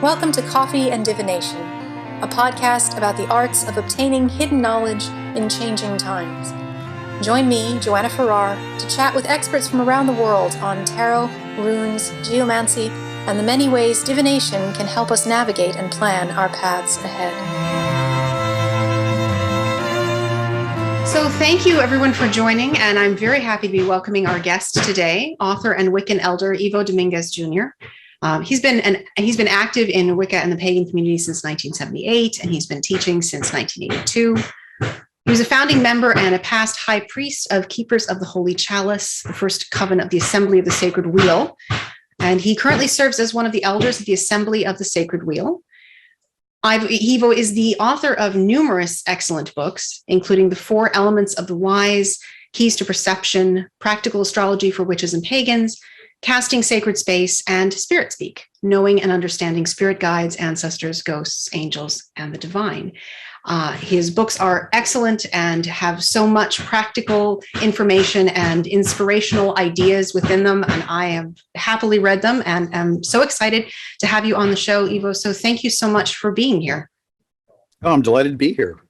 Welcome to Coffee and Divination, a podcast about the arts of obtaining hidden knowledge in changing times. Join me, Joanna Farrar, to chat with experts from around the world on tarot, runes, geomancy, and the many ways divination can help us navigate and plan our paths ahead. So thank you everyone for joining, and I'm very happy to be welcoming our guest today, author and Wiccan elder Ivo Dominguez Jr. He's been active in Wicca and the pagan community since 1978, and he's been teaching since 1982. He was a founding member and a past high priest of Keepers of the Holy Chalice, the first coven of the Assembly of the Sacred Wheel, and he currently serves as one of the elders of the Assembly of the Sacred Wheel. Ivo is the author of numerous excellent books, including The Four Elements of the Wise, Keys to Perception, Practical Astrology for Witches and Pagans, Casting Sacred Space, and Spirit Speak, Knowing and Understanding Spirit Guides, Ancestors, Ghosts, Angels, and the Divine. His books are excellent and have so much practical information and inspirational ideas within them, and I have happily read them and am so excited to have you on the show, Ivo. So thank you so much for being here. Oh, I'm delighted to be here.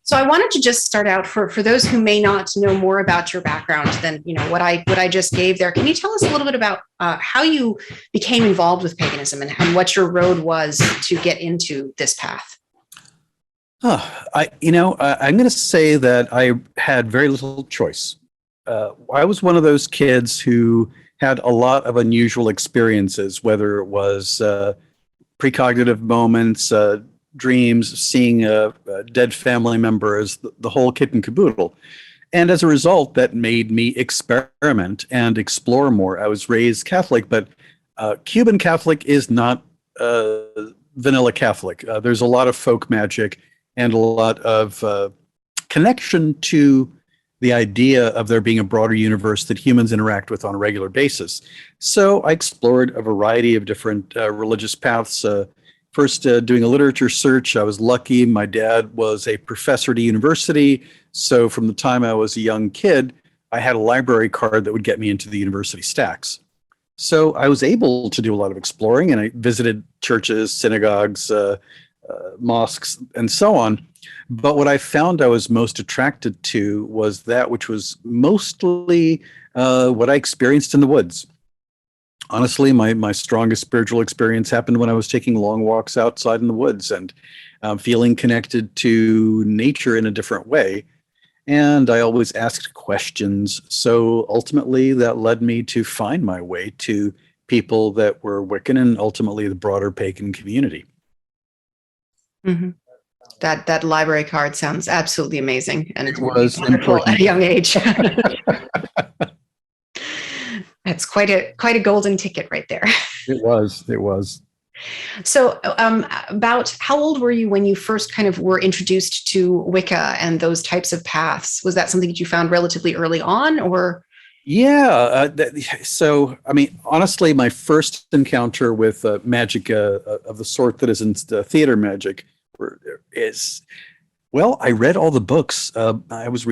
So I wanted to just start out for those who may not know more about your background than what I just gave there. Can you tell us a little bit about how you became involved with paganism and what your road was to get into this path? I'm going to say that I had very little choice. I was one of those kids who had a lot of unusual experiences, whether it was precognitive moments, dreams, seeing dead family members, the whole kit and caboodle. And as a result, that made me experiment and explore more. I was raised Catholic, but Cuban Catholic is not vanilla Catholic. There's a lot of folk magic and a lot of connection to the idea of there being a broader universe that humans interact with on a regular basis. So I explored a variety of different religious paths. First, doing a literature search, I was lucky. My dad was a professor at a university. So from the time I was a young kid, I had a library card that would get me into the university stacks. So I was able to do a lot of exploring, and I visited churches, synagogues, mosques, and so on. But what I found I was most attracted to was that which was mostly what I experienced in the woods. Honestly, my strongest spiritual experience happened when I was taking long walks outside in the woods and feeling connected to nature in a different way. And I always asked questions. So ultimately, that led me to find my way to people that were Wiccan and ultimately the broader pagan community. Mm-hmm. That library card sounds absolutely amazing, and it was wonderful at a young age. That's quite a golden ticket right there. It was. So about how old were you when you first kind of were introduced to Wicca and those types of paths? Was that something that you found relatively early on, or? Yeah. So, I mean, honestly, my first encounter with magic of the sort that isn't theater magic I read all the books. I was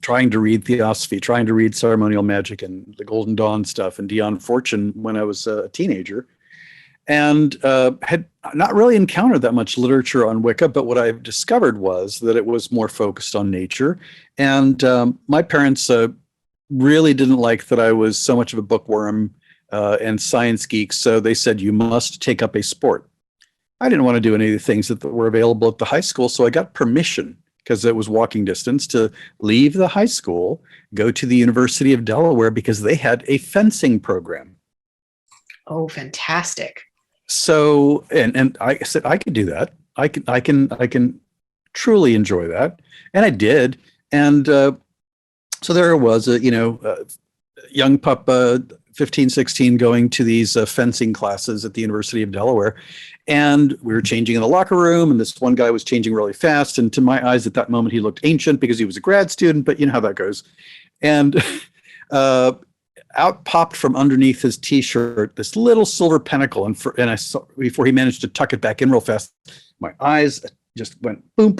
trying to read Theosophy, trying to read ceremonial magic and the Golden Dawn stuff and Dion Fortune when I was a teenager, and had not really encountered that much literature on Wicca. But what I've discovered was that it was more focused on nature. And my parents really didn't like that I was so much of a bookworm and science geek. So they said, you must take up a sport. I didn't want to do any of the things that were available at the high school, so I got permission, because it was walking distance, to leave the high school, go to the University of Delaware, because they had a fencing program. Oh, fantastic. So, and I said, I could do that. I can truly enjoy that. And I did. And so there I was, young pup, 15, 16, going to these fencing classes at the University of Delaware. And we were changing in the locker room, and this one guy was changing really fast. And to my eyes at that moment, he looked ancient because he was a grad student, but you know how that goes. And out popped from underneath his T-shirt this little silver pentacle. And I saw, before he managed to tuck it back in real fast, my eyes just went boom.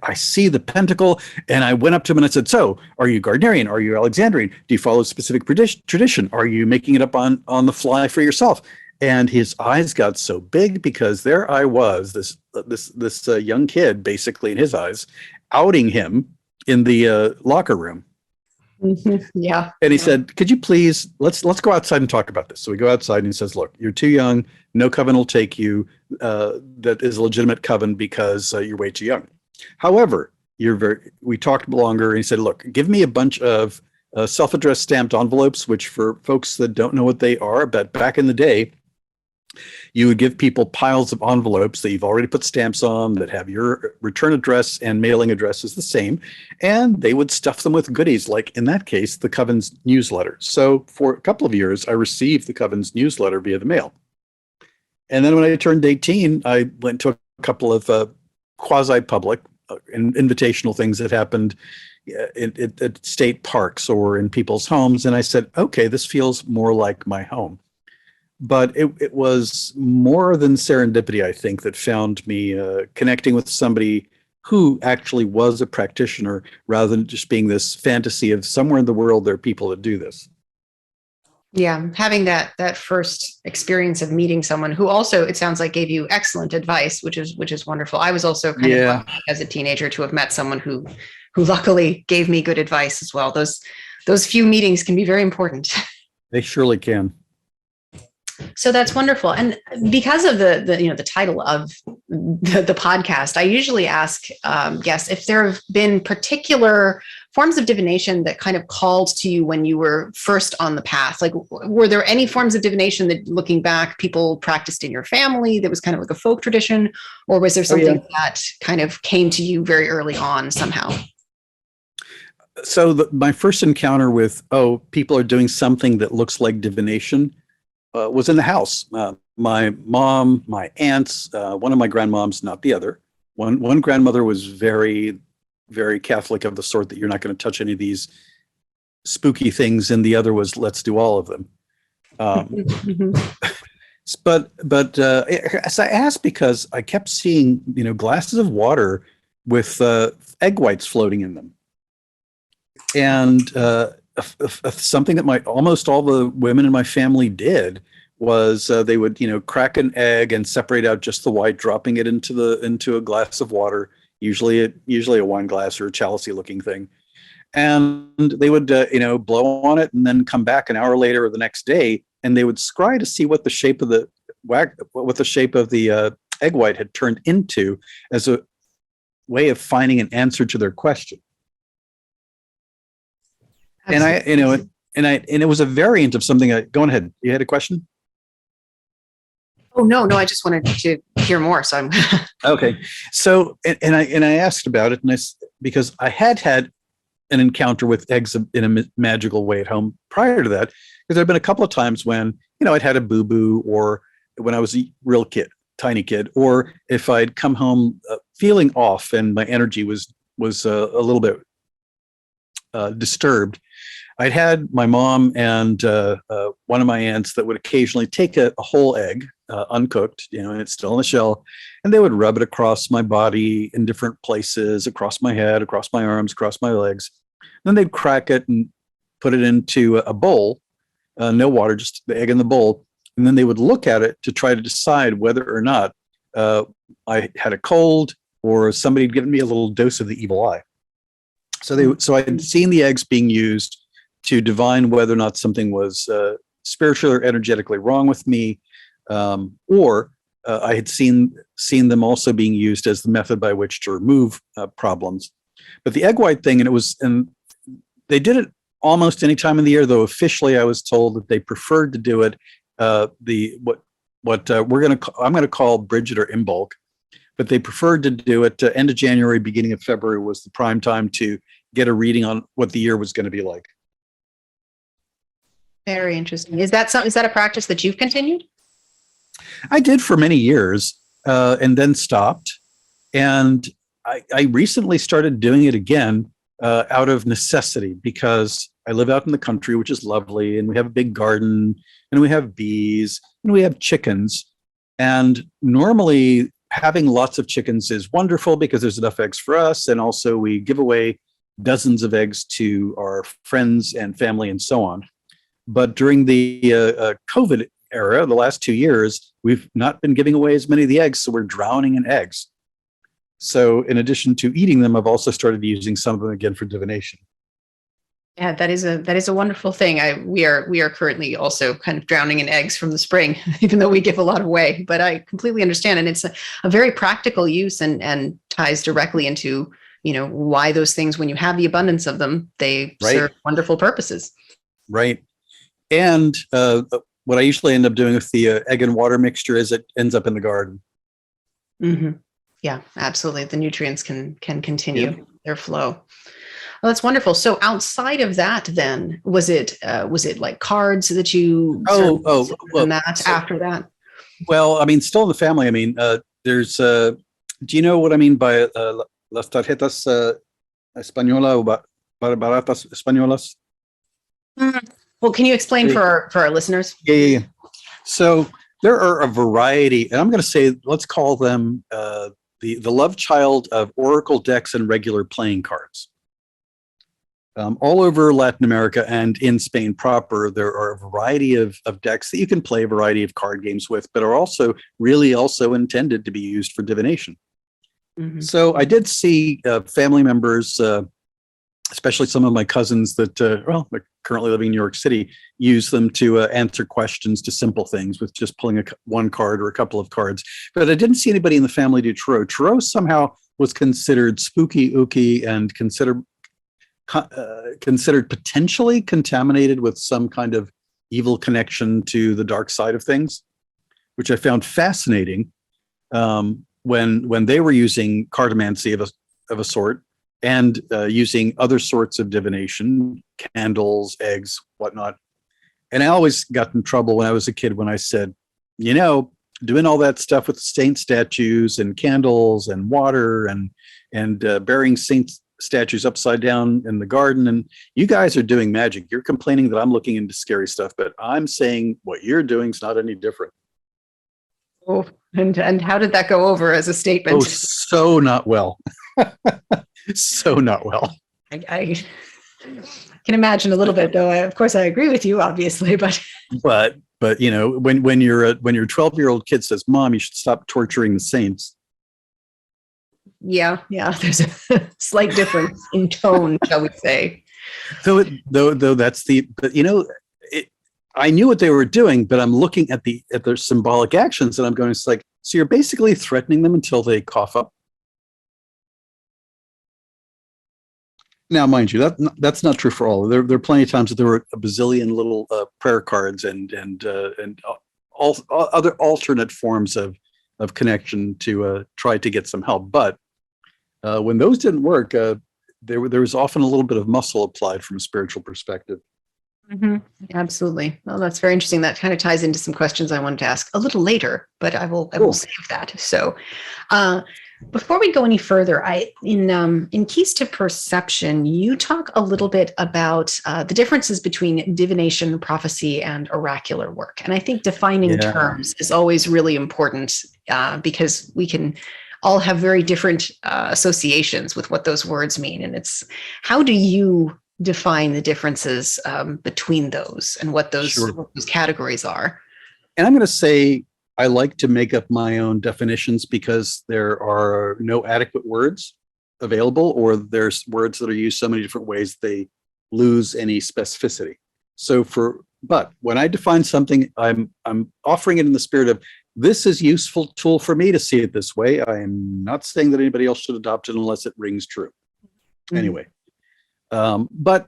I see the pentacle, and I went up to him and I said, so, are you Gardnerian? Are you Alexandrian? Do you follow a specific tradition? Are you making it up on the fly for yourself? And his eyes got so big because there I was, this young kid, basically in his eyes, outing him in the locker room. Yeah. And he said, "Could you please let's go outside and talk about this?" So we go outside, and he says, "Look, you're too young. No coven will take you. That is a legitimate coven because you're way too young. However, we talked longer, and he said, look, give me a bunch of self-addressed stamped envelopes, which for folks that don't know what they are, but back in the day, you would give people piles of envelopes that you've already put stamps on that have your return address and mailing address is the same. And they would stuff them with goodies, like in that case, the coven's newsletter. So for a couple of years, I received the coven's newsletter via the mail. And then when I turned 18, I went to a couple of quasi-public invitational things that happened at state parks or in people's homes. And I said, okay, this feels more like my home. But it was more than serendipity, I think, that found me connecting with somebody who actually was a practitioner rather than just being this fantasy of somewhere in the world there are people that do this. Yeah, having that first experience of meeting someone who also, it sounds like, gave you excellent advice, which is wonderful. I was also kind of lucky as a teenager to have met someone who luckily gave me good advice as well. Those few meetings can be very important. They surely can. So that's wonderful. And because of the title of the podcast, I usually ask guests if there have been particular forms of divination that kind of called to you when you were first on the path. Like, were there any forms of divination that, looking back, people practiced in your family that was kind of like a folk tradition, or was there something that kind of came to you very early on somehow? So my first encounter with, people are doing something that looks like divination was in the house. My mom, my aunts, one of my grandmoms, not the other. One grandmother was very, very Catholic, of the sort that you're not going to touch any of these spooky things, and the other was, let's do all of them. But as I asked, because I kept seeing glasses of water with egg whites floating in them, and something that almost all the women in my family did was they would crack an egg and separate out just the white, dropping it into a glass of water, usually a wine glass or a chalice-y looking thing, and they would blow on it and then come back an hour later or the next day, and they would scry to see what the shape of the egg white had turned into, as a way of finding an answer to their question. Absolutely. And it was a variant of something. Go ahead. You had a question? Oh, no, I just wanted to hear more. So I'm okay. So, and I asked about it, and because I had an encounter with eggs in a magical way at home prior to that, because there had been a couple of times when I'd had a boo-boo, or when I was a real kid, tiny kid, or if I'd come home feeling off and my energy was a little bit disturbed. I'd had my mom and one of my aunts that would occasionally take a whole egg, uncooked, and it's still in the shell, and they would rub it across my body in different places, across my head, across my arms, across my legs. Then they'd crack it and put it into a bowl, no water, just the egg in the bowl, and then they would look at it to try to decide whether or not I had a cold or somebody had given me a little dose of the evil eye. So I had seen the eggs being used to divine whether or not something was spiritually or energetically wrong with me, or I had seen them also being used as the method by which to remove problems. But the egg white thing, and they did it almost any time of the year, though officially I was told that they preferred to do it I'm going to call Bridget or Imbolc, but they preferred to do it end of January, beginning of February was the prime time to get a reading on what the year was going to be like. Very interesting. Is that a practice that you've continued? I did for many years, and then stopped. And I recently started doing it again out of necessity, because I live out in the country, which is lovely, and we have a big garden, and we have bees, and we have chickens. And normally having lots of chickens is wonderful because there's enough eggs for us, and also we give away dozens of eggs to our friends and family and so on. But during the COVID era, the last 2 years, we've not been giving away as many of the eggs, so we're drowning in eggs. So in addition to eating them, I've also started using some of them again for divination. Yeah, that is a wonderful thing. We are currently also kind of drowning in eggs from the spring, even though we give a lot away. But I completely understand, and it's a very practical use, and ties directly into why those things, when you have the abundance of them, they serve wonderful purposes. Right. And what I usually end up doing with the egg and water mixture is it ends up in the garden. Mm-hmm. Yeah, absolutely. The nutrients can continue their flow. Well, that's wonderful. So outside of that, then was it like cards that you after that? Well, I mean, still in the family. I mean, there's. Do you know what I mean by las tarjetas española o baratas españolas? Well, can you explain for our listeners? Yeah. So there are a variety, and I'm going to say, let's call them the love child of oracle decks and regular playing cards. All over Latin America and in Spain proper, there are a variety of decks that you can play a variety of card games with, but are also intended to be used for divination. Mm-hmm. So I did see family members, especially some of my cousins that, they're currently living in New York City, use them to answer questions to simple things with just pulling one card or a couple of cards. But I didn't see anybody in the family do tarot. Tarot somehow was considered spooky, ooky, and considered potentially contaminated with some kind of evil connection to the dark side of things, which I found fascinating when they were using cartomancy of a sort and using other sorts of divination, candles, eggs, whatnot. And I always got in trouble when I was a kid when I said, doing all that stuff with saint statues and candles and water and burying saint statues upside down in the garden, and you guys are doing magic. You're complaining that I'm looking into scary stuff, but I'm saying what you're doing is not any different. Oh, and how did that go over as a statement? Oh, so not well. So not well. I can imagine a little bit, though. Of course, I agree with you, obviously, but when your 12-year-old kid says, "Mom, you should stop torturing the saints." Yeah, there's a slight difference in tone, shall we say? Though that's I knew what they were doing, but I'm looking at their symbolic actions, and I'm going, it's like, so you're basically threatening them until they cough up. Now, mind you, that's not true for all. There are plenty of times that there were a bazillion little prayer cards and all other alternate forms of connection to try to get some help. But when those didn't work, there was often a little bit of muscle applied from a spiritual perspective. Mm-hmm. Absolutely. Well, that's very interesting. That kind of ties into some questions I wanted to ask a little later, but I will save that. So, before we go any further, in Keys to Perception, you talk a little bit about the differences between divination, prophecy, and oracular work. And I think defining terms is always really important because we can all have very different associations with what those words mean. And it's, how do you define the differences between those and what those categories are? And I'm going to say, I like to make up my own definitions because there are no adequate words available, or there's words that are used so many different ways they lose any specificity. But when I define something, I'm offering it in the spirit of, this is a useful tool for me to see it this way. I am not saying that anybody else should adopt it unless it rings true. Mm-hmm. Anyway, but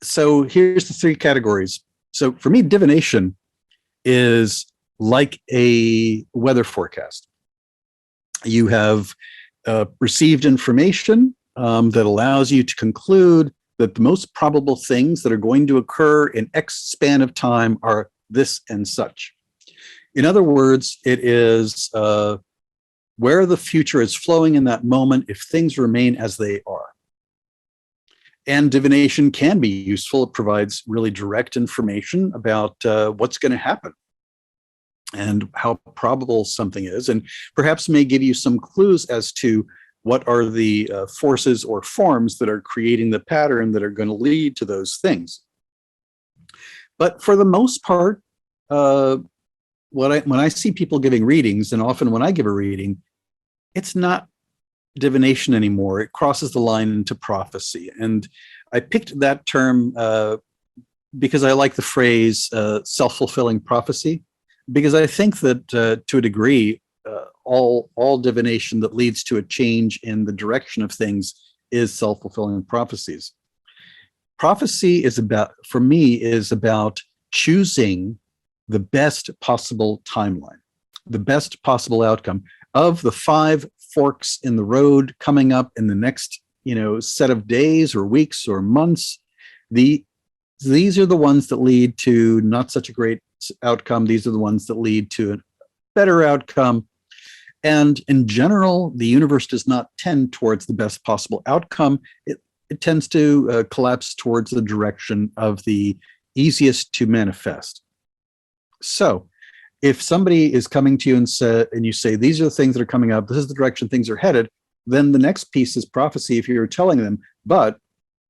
so here's the three categories. So for me, divination is like a weather forecast. You have received information that allows you to conclude that the most probable things that are going to occur in X span of time are this and such. In other words, it is where the future is flowing in that moment if things remain as they are. And divination can be useful. It provides really direct information about what's going to happen and how probable something is, and perhaps may give you some clues as to what are the forces or forms that are creating the pattern that are going to lead to those things. But for the most part, when I see people giving readings, and often when I give a reading, it's not divination anymore. It crosses the line into prophecy. And I picked that term because I like the phrase self-fulfilling prophecy, because I think that to a degree, all divination that leads to a change in the direction of things is self-fulfilling prophecies. Prophecy for me, is about choosing the best possible timeline, the best possible outcome of the 5 forks in the road coming up in the next, set of days or weeks or months. These are the ones that lead to not such a great outcome. These are the ones that lead to a better outcome. And in general, the universe does not tend towards the best possible outcome. It tends to collapse towards the direction of the easiest to manifest. So if somebody is coming to you and you say, these are the things that are coming up, this is the direction things are headed, then the next piece is prophecy if you're telling them. But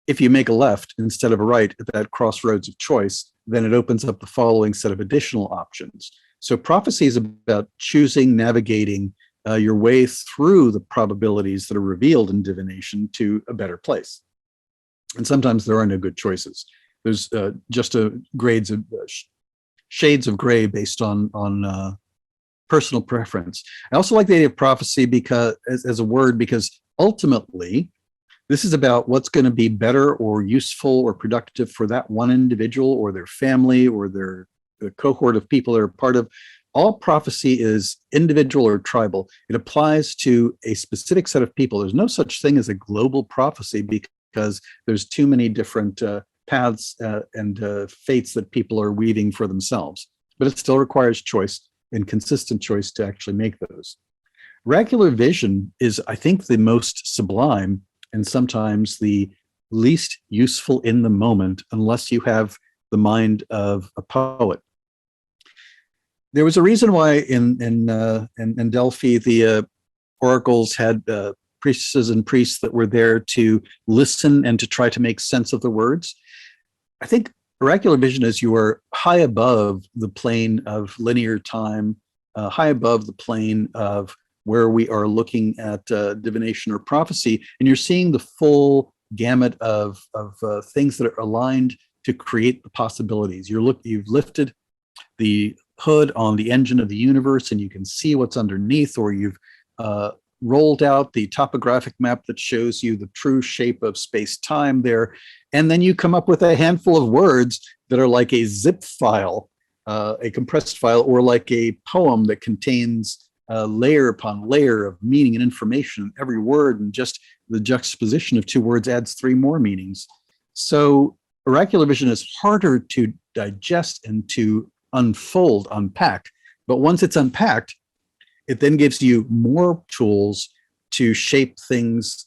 if you make a left instead of a right at that crossroads of choice, then it opens up the following set of additional options. So prophecy is about choosing, navigating your way through the probabilities that are revealed in divination to a better place. And sometimes there are no good choices. There's just grades of shades of gray based on personal preference. I also like the idea of prophecy because as a word, because ultimately this is about what's going to be better or useful or productive for that one individual or their family or the cohort of people they're a part of. All prophecy is individual or tribal. It applies to a specific set of people. There's no such thing as a global prophecy because there's too many different paths and fates that people are weaving for themselves. But it still requires choice and consistent choice to actually make those. Oracular vision is, I think, the most sublime and sometimes the least useful in the moment, unless you have the mind of a poet. There was a reason why in Delphi the oracles had priestesses and priests that were there to listen and to try to make sense of the words. I think oracular vision is you are high above the plane of linear time, high above the plane of where we are looking at divination or prophecy, and you're seeing the full gamut of things that are aligned to create the possibilities. You've lifted the hood on the engine of the universe and you can see what's underneath, or you've rolled out the topographic map that shows you the true shape of space-time there, and then you come up with a handful of words that are like a zip file, a compressed file, or like a poem that contains layer upon layer of meaning and information. Every word, and just the juxtaposition of 2 words adds 3 more meanings. So oracular vision is harder to digest and to unpack. But once it's unpacked, it then gives you more tools to shape things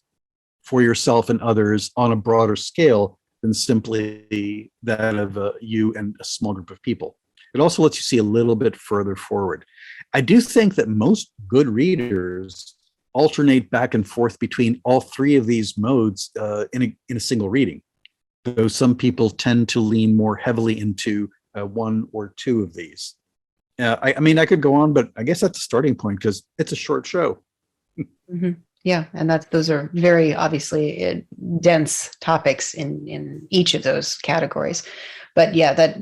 for yourself and others on a broader scale than simply that of you and a small group of people. It also lets you see a little bit further forward. I do think that most good readers alternate back and forth between all 3 of these modes in a single reading, though some people tend to lean more heavily into 1 or 2 of these. I mean, I could go on, but I guess that's a starting point because it's a short show. Mm-hmm. Yeah, and those are very obviously dense topics in each of those categories. But yeah, that,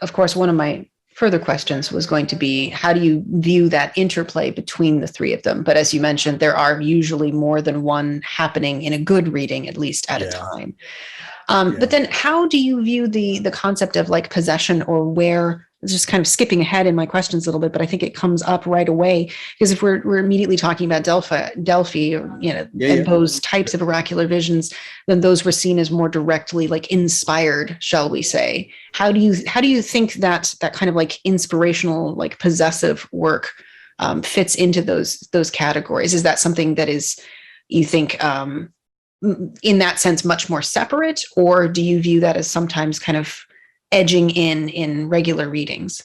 of course, one of my further questions was going to be, how do you view that interplay between the 3 of them? But as you mentioned, there are usually more than one happening in a good reading, at least at a time. But then how do you view the concept of like possession, or where, just kind of skipping ahead in my questions a little bit, but I think it comes up right away, because if we're immediately talking about Delphi, or, and those types of oracular visions, then those were seen as more directly like inspired, shall we say. How do you think that kind of like inspirational, like possessive work fits into those categories? Is that something that is, you think, in that sense, much more separate, or do you view that as sometimes kind of edging in regular readings?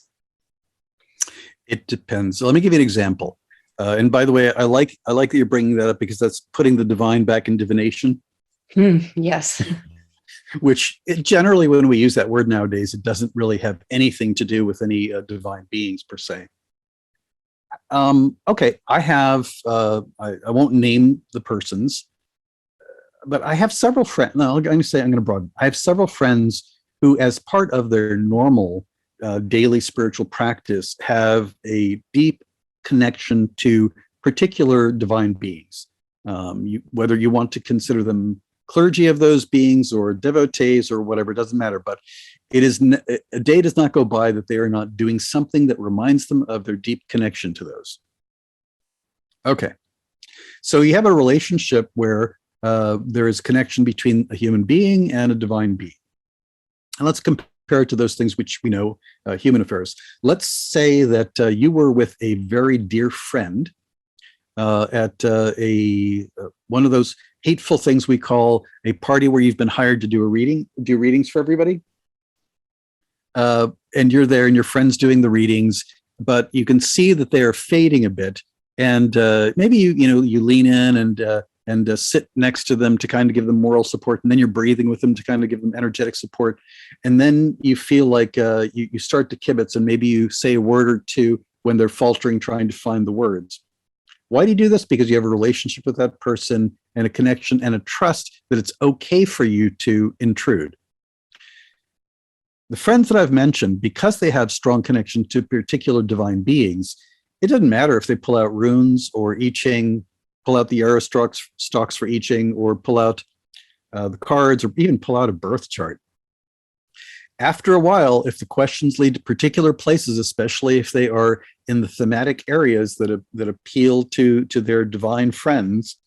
It depends. Let me give you an example. And by the way, I like that you're bringing that up, because that's putting the divine back in divination. Yes. which generally, when we use that word nowadays, it doesn't really have anything to do with any divine beings per se. Okay, I have, I won't name the persons, but I have several friends. No, I'm going to broaden. I have several friends who, as part of their normal daily spiritual practice, have a deep connection to particular divine beings. Whether you want to consider them clergy of those beings or devotees or whatever, it doesn't matter. But it is a day does not go by that they are not doing something that reminds them of their deep connection to those. Okay, so you have a relationship where there is connection between a human being and a divine being. And let's compare it to those things which we know, human affairs. Let's say that you were with a very dear friend at one of those hateful things we call a party where you've been hired to do readings for everybody. And you're there and your friend's doing the readings, but you can see that they are fading a bit. And maybe you lean in and sit next to them to kind of give them moral support, and then you're breathing with them to kind of give them energetic support. And then you feel like you start to kibitz, and maybe you say a word or two when they're faltering, trying to find the words. Why do you do this? Because you have a relationship with that person and a connection and a trust that it's okay for you to intrude. The friends that I've mentioned, because they have strong connection to particular divine beings, it doesn't matter if they pull out runes or I Ching, pull out the arrow stalks for I Ching, or pull out the cards, or even pull out a birth chart. After a while, if the questions lead to particular places, especially if they are in the thematic areas that appeal to their divine friends,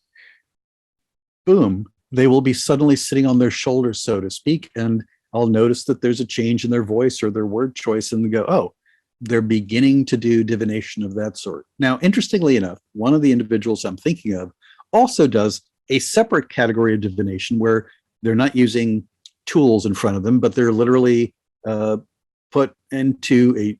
boom, they will be suddenly sitting on their shoulders, so to speak, and I'll notice that there's a change in their voice or their word choice, and they go, oh, they're beginning to do divination of that sort. Now, interestingly enough, one of the individuals I'm thinking of also does a separate category of divination where they're not using tools in front of them, but they're literally put into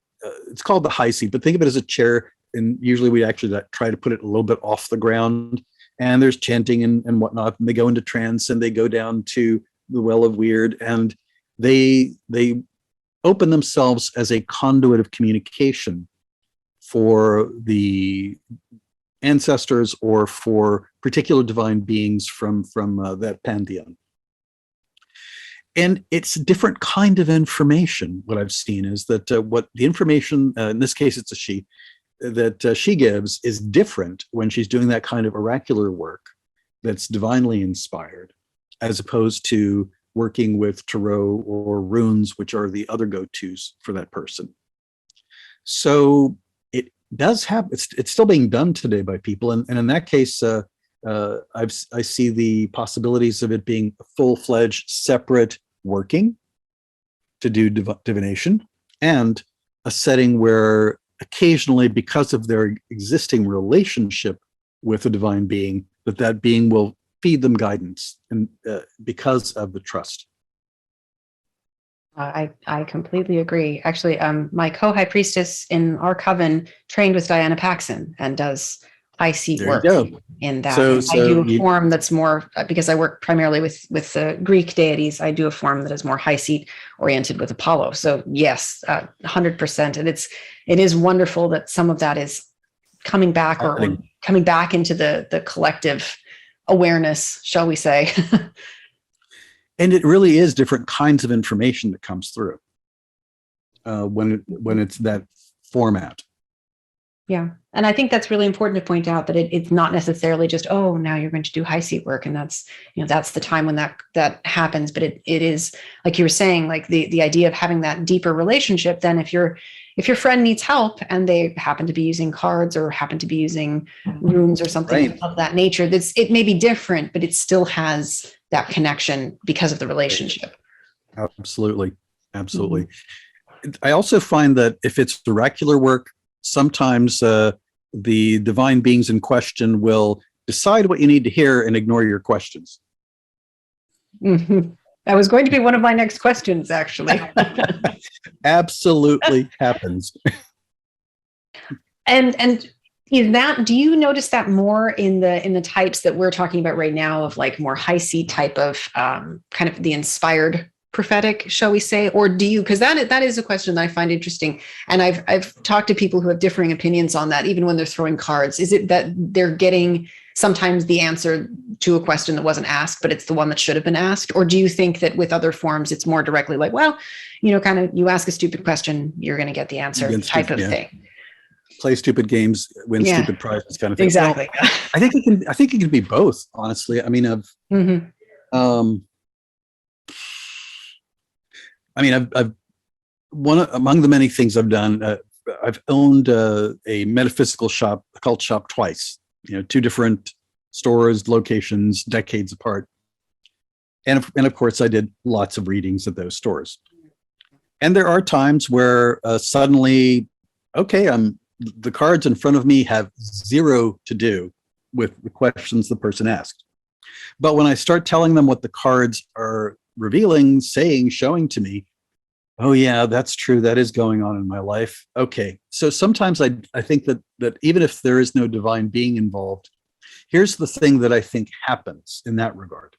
it's called the high seat, but think of it as a chair, and usually we actually try to put it a little bit off the ground, and there's chanting and whatnot, and they go into trance, and they go down to the well of weird, and they open themselves as a conduit of communication for the ancestors or for particular divine beings from that pantheon. And it's a different kind of information. What I've seen is that what the information, in this case it's a she, that she gives is different when she's doing that kind of oracular work that's divinely inspired, as opposed to working with tarot or runes, which are the other go-tos for that person. So it does have, it's still being done today by people. And in that case, I see the possibilities of it being a full-fledged separate working to do divination, and a setting where occasionally, because of their existing relationship with a divine being, that being will feed them guidance, and because of the trust. I completely agree. Actually, my co-high priestess in our coven trained with Diana Paxson and does high seat work in that. So I do a form that's more, because I work primarily with the Greek deities, I do a form that is more high seat oriented with Apollo. So yes, 100%. And it is wonderful that some of that is coming back or coming back into the collective awareness, shall we say. And it really is different kinds of information that comes through when it's that format. Yeah. And I think that's really important to point out that it's not necessarily just, oh, now you're going to do high seat work. And that's the time when that happens. But it is, like you were saying, like the idea of having that deeper relationship. Then if your friend needs help and they happen to be using cards or happen to be using runes or something of that nature, it may be different, but it still has that connection because of the relationship. Absolutely. Absolutely. Mm-hmm. I also find that if it's oracular work, sometimes the divine beings in question will decide what you need to hear and ignore your questions. Mm-hmm. That was going to be one of my next questions, actually. Absolutely happens. And Do you notice that more in the types that we're talking about right now, of like more high seat type of kind of the inspired prophetic, shall we say? Or do you, because that is a question that I find interesting. And I've talked to people who have differing opinions on that, even when they're throwing cards. Is it that they're getting sometimes the answer to a question that wasn't asked, but it's the one that should have been asked? Or do you think that with other forms, it's more directly like, well, kind of, you ask a stupid question, you're going to get the answer type of thing? Play stupid games, win stupid prizes, kind of thing. Exactly. Well, I think it can be both. Honestly, I mean, I've among the many things I've done. I've owned a metaphysical shop, occult shop, twice. Two different stores, locations, decades apart, and of course, I did lots of readings at those stores. And there are times where suddenly, okay, the cards in front of me have zero to do with the questions the person asked. But when I start telling them what the cards are revealing, saying, showing to me, oh yeah, that's true, that is going on in my life. Okay, so sometimes I think that even if there is no divine being involved, here's the thing that I think happens in that regard.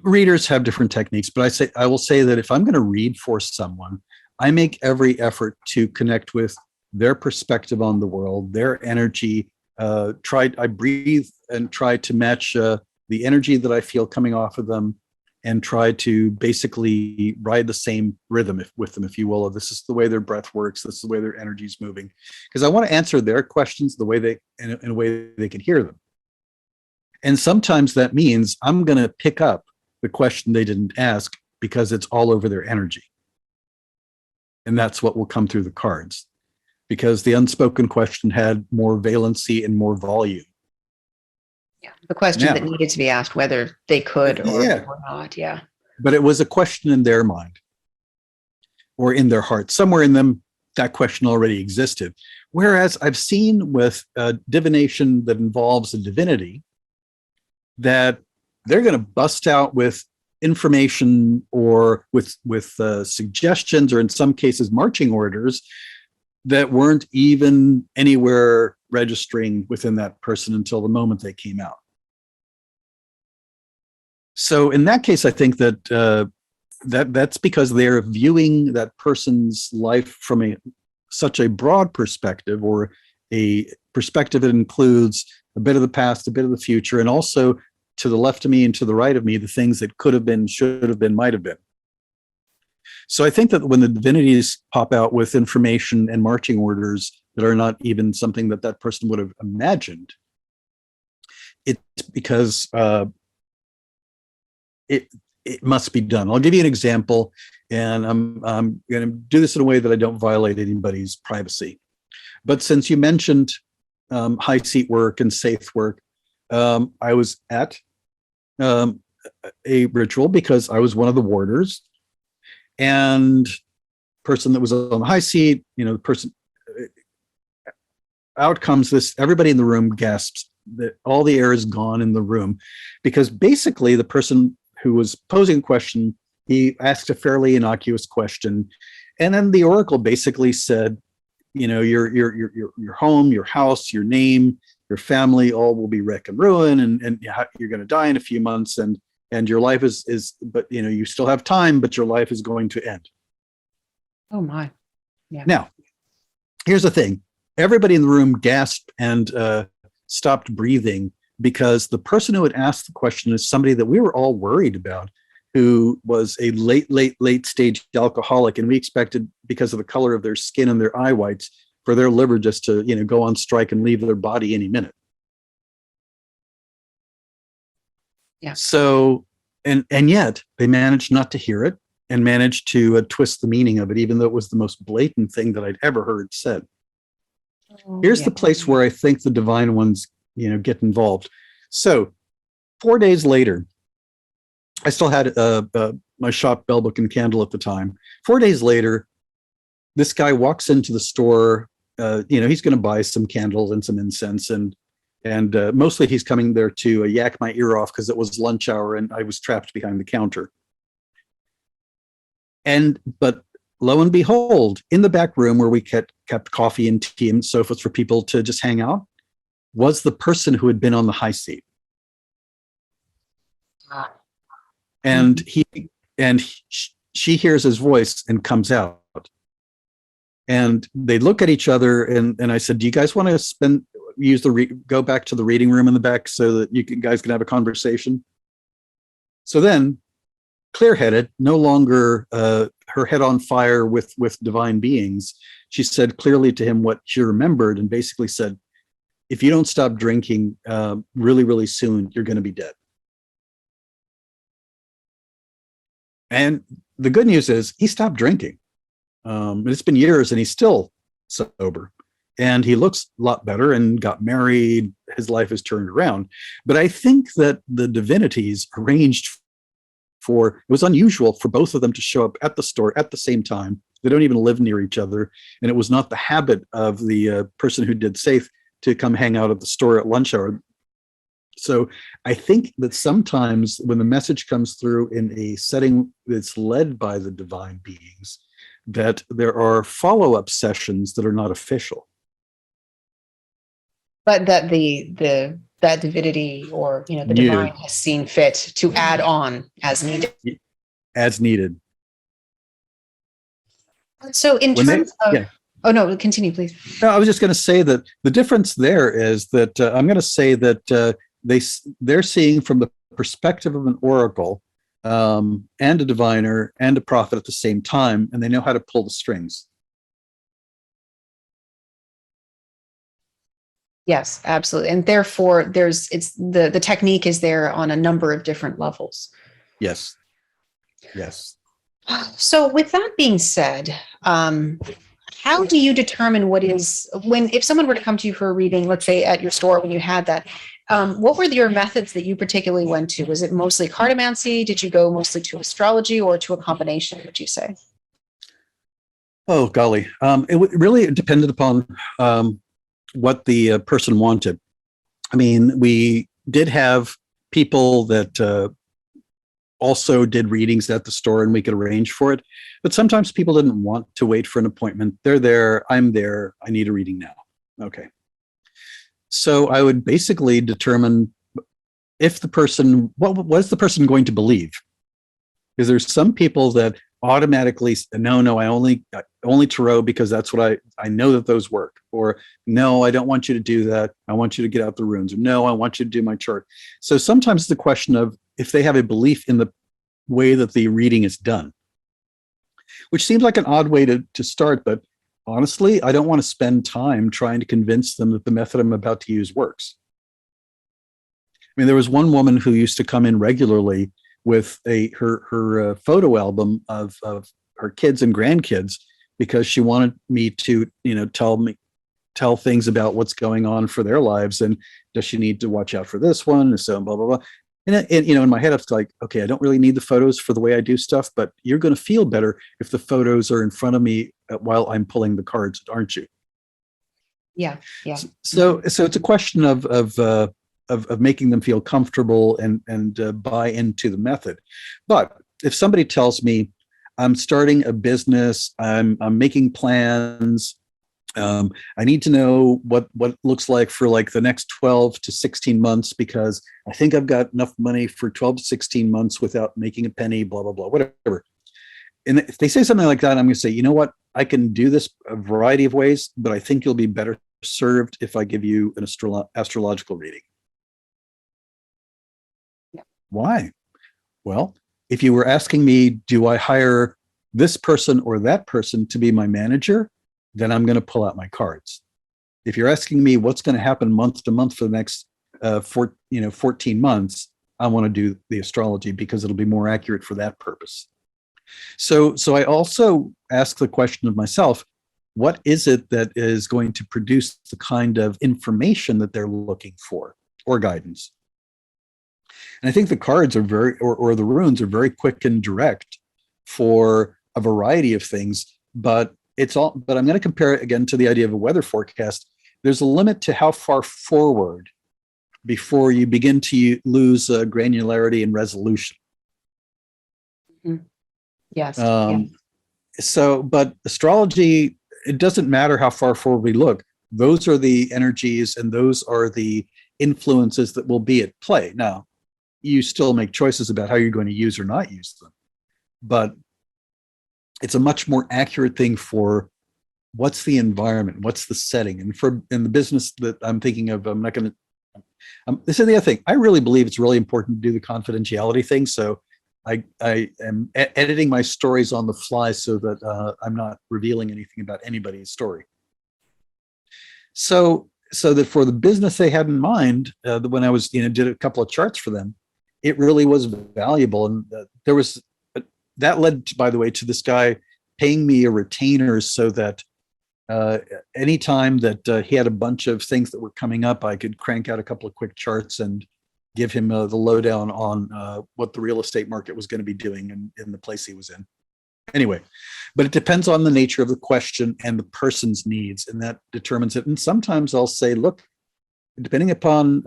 Readers have different techniques, but I will say that if I'm going to read for someone, I make every effort to connect with their perspective on the world, their energy. I breathe and try to match the energy that I feel coming off of them, and try to basically ride the same rhythm with them, if you will. This is the way their breath works. This is the way their energy is moving, because I want to answer their questions the way in a way they can hear them. And sometimes that means I'm going to pick up the question they didn't ask because it's all over their energy. And that's what will come through the cards, because the unspoken question had more valency and more volume. Yeah, the question that needed to be asked, whether they could or not. Yeah. But it was a question in their mind or in their heart. Somewhere in them, that question already existed. Whereas I've seen with divination that involves a divinity, that they're going to bust out with information or with suggestions, or in some cases marching orders that weren't even anywhere registering within that person until the moment they came out. So in that case, I think that that's because they're viewing that person's life from such a broad perspective, or a perspective that includes a bit of the past, a bit of the future, and also to the left of me and to the right of me, the things that could have been, should have been, might have been. So I think that when the divinities pop out with information and marching orders that are not even something that person would have imagined, it's because it must be done. I'll give you an example, and I'm going to do this in a way that I don't violate anybody's privacy. But since you mentioned high seat work and safe work, I was at a ritual because I was one of the warders, and person that was on the high seat, the person, out comes this, everybody in the room gasps that all the air is gone in the room, because basically the person who was posing a question, he asked a fairly innocuous question, and then the oracle basically said, your home, your house, your name, your family, all will be wreck and ruin, and you're going to die in a few months, and your life is, but you still have time, but your life is going to end. Oh my. Yeah. Now, here's the thing. Everybody in the room gasped and stopped breathing, because the person who had asked the question is somebody that we were all worried about, who was a late stage alcoholic, and we expected, because of the color of their skin and their eye whites, for their liver just to go on strike and leave their body any minute. Yeah. So and yet they managed not to hear it, and managed to twist the meaning of it, even though it was the most blatant thing that I'd ever heard said. Here's the place where I think the divine ones get involved. So 4 days later, I still had my shop bell book and candle at the time. 4 days later, this guy walks into the store. He's going to buy some candles and some incense, and mostly he's coming there to yak my ear off, because it was lunch hour and I was trapped behind the counter. But lo and behold, in the back room where we kept coffee and tea and so forth for people to just hang out, was the person who had been on the high seat. And she hears his voice and comes out. And they look at each other, and I said, do you guys want to go back to the reading room in the back so that guys can have a conversation? So then, clear-headed, no longer her head on fire with divine beings, she said clearly to him what she remembered, and basically said, if you don't stop drinking really, really soon, you're going to be dead. And the good news is he stopped drinking. It's been years and he's still sober. And he looks a lot better and got married. His life has turned around. But I think that the divinities arranged it was unusual for both of them to show up at the store at the same time. They don't even live near each other. And it was not the habit of the person who did safe to come hang out at the store at lunch hour. So I think that sometimes when the message comes through in a setting that's led by the divine beings, that there are follow-up sessions that are not official. But that that divinity or the divine has seen fit to add on as needed. As needed. So in terms of oh no, continue, please. No, I was just going to say that the difference there is that I'm going to say that they're seeing from the perspective of an oracle and a diviner and a prophet at the same time, and they know how to pull the strings. Yes, absolutely. And therefore the technique is there on a number of different levels. Yes. So with that being said, how do you determine if someone were to come to you for a reading, let's say at your store when you had that, what were your methods that you particularly went to? Was it mostly cartomancy? Did you go mostly to astrology or to a combination, would you say? Oh, golly. It really depended upon what the person wanted. I mean, we did have people that also did readings at the store and we could arrange for it. But sometimes people didn't want to wait for an appointment. They're there, I'm there, I need a reading now. Okay. So I would basically determine if what was the person going to believe? Because there's some people that automatically, no, I only tarot because that's what I know that those work. Or no, I don't want you to do that. I want you to get out the runes. Or no, I want you to do my chart. So sometimes the question of if they have a belief in the way that the reading is done, which seems like an odd way to start, but honestly, I don't want to spend time trying to convince them that the method I'm about to use works. I mean, there was one woman who used to come in regularly with her photo album of her kids and grandkids because she wanted me to, tell things about what's going on for their lives and does she need to watch out for this one and so blah, blah, blah. And in my head, I was like, okay, I don't really need the photos for the way I do stuff, but you're going to feel better if the photos are in front of me while I'm pulling the cards, aren't you? Yeah. So it's a question of making them feel comfortable and buy into the method. But if somebody tells me I'm starting a business, I'm making plans, I need to know what it looks like for like the next 12 to 16 months because I think I've got enough money for 12 to 16 months without making a penny, blah, blah, blah, whatever. And if they say something like that, I'm going to say, you know what? I can do this a variety of ways, but I think you'll be better served if I give you an astrological reading. Yeah. Why? Well, if you were asking me, do I hire this person or that person to be my manager? Then I'm going to pull out my cards. If you're asking me what's going to happen month to month for the next 14 months, I want to do the astrology because it'll be more accurate for that purpose. So I also ask the question of myself, what is it that is going to produce the kind of information that they're looking for or guidance? And I think the cards are or the runes are very quick and direct for a variety of things, but I'm going to compare it again to the idea of a weather forecast. There's a limit to how far forward before you begin to lose granularity and resolution. Mm-hmm. Yes. But astrology, it doesn't matter how far forward we look. Those are the energies and those are the influences that will be at play. Now, you still make choices about how you're going to use or not use them, but it's a much more accurate thing for what's the environment, what's the setting. And for in the business that I'm thinking of, I'm not going to, this is the other thing. I really believe it's really important to do the confidentiality thing. So I am editing my stories on the fly so that I'm not revealing anything about anybody's story. So that for the business they had in mind, when I was, did a couple of charts for them, it really was valuable. And there was, that led, by the way, to this guy paying me a retainer so that anytime that he had a bunch of things that were coming up, I could crank out a couple of quick charts and give him the lowdown on what the real estate market was going to be doing in the place he was in. Anyway, but it depends on the nature of the question and the person's needs, and that determines it. And sometimes I'll say, look, depending upon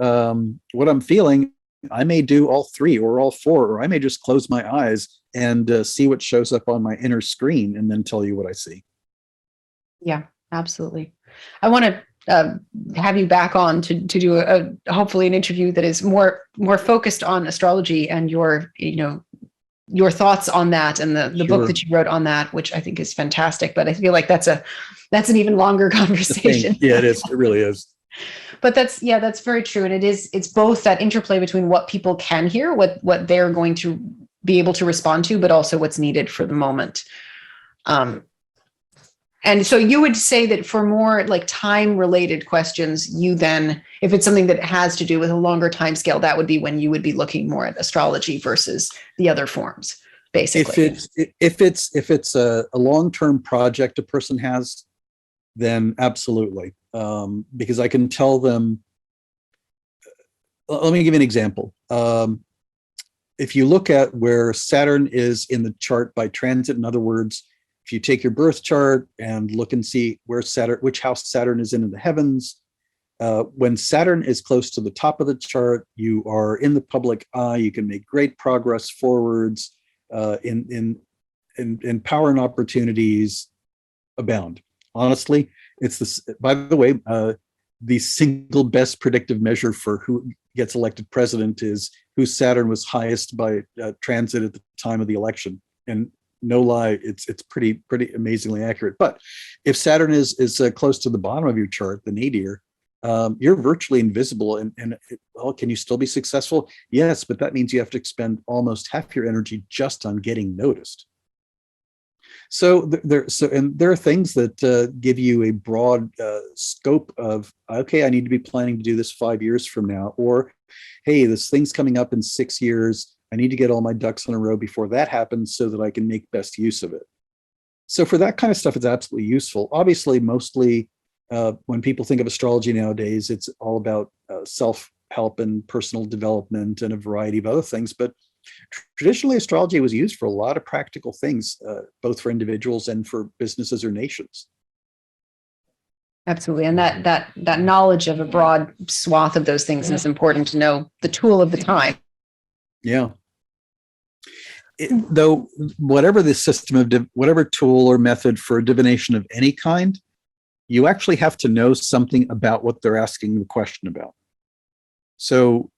what I'm feeling, I may do all three or all four, or I may just close my eyes and see what shows up on my inner screen and then tell you what I see. Yeah, absolutely. I want to have you back on to do hopefully an interview that is more focused on astrology and your thoughts on that and the Sure. book that you wrote on that, which I think is fantastic. But I feel like that's an even longer conversation. Yeah, it is. It really is. But that's very true. And it's both that interplay between what people can hear, what they're going to be able to respond to, but also what's needed for the moment. And so you would say that for more like time related questions, you then, if it's something that has to do with a longer time scale, that would be when you would be looking more at astrology versus the other forms, basically. If it's a long-term project a person has, then absolutely. Because I can tell them, let me give you an example. If you look at where Saturn is in the chart by transit, in other words, if you take your birth chart and look and see where Saturn, which house Saturn is in the heavens, when Saturn is close to the top of the chart, you are in the public eye. You can make great progress forwards. In power and opportunities abound. Honestly, it's this. By the way, the single best predictive measure for who gets elected president is whose Saturn was highest by transit at the time of the election. And no lie, it's pretty amazingly accurate. But if Saturn is close to the bottom of your chart, the nadir, you're virtually invisible. And well, can you still be successful? Yes, but that means you have to expend almost half your energy just on getting noticed. So there are things that give you a broad scope of, okay, I need to be planning to do this 5 years from now, or hey, this thing's coming up in 6 years. I need to get all my ducks in a row before that happens so that I can make best use of it. So for that kind of stuff, it's absolutely useful. Obviously, mostly when people think of astrology nowadays, it's all about self-help and personal development and a variety of other things. But traditionally, astrology was used for a lot of practical things, both for individuals and for businesses or nations. Absolutely. And that knowledge of a broad swath of those things is important to know the tool of the time. Yeah. Though whatever the system of whatever tool or method for divination of any kind, you actually have to know something about what they're asking the question about. So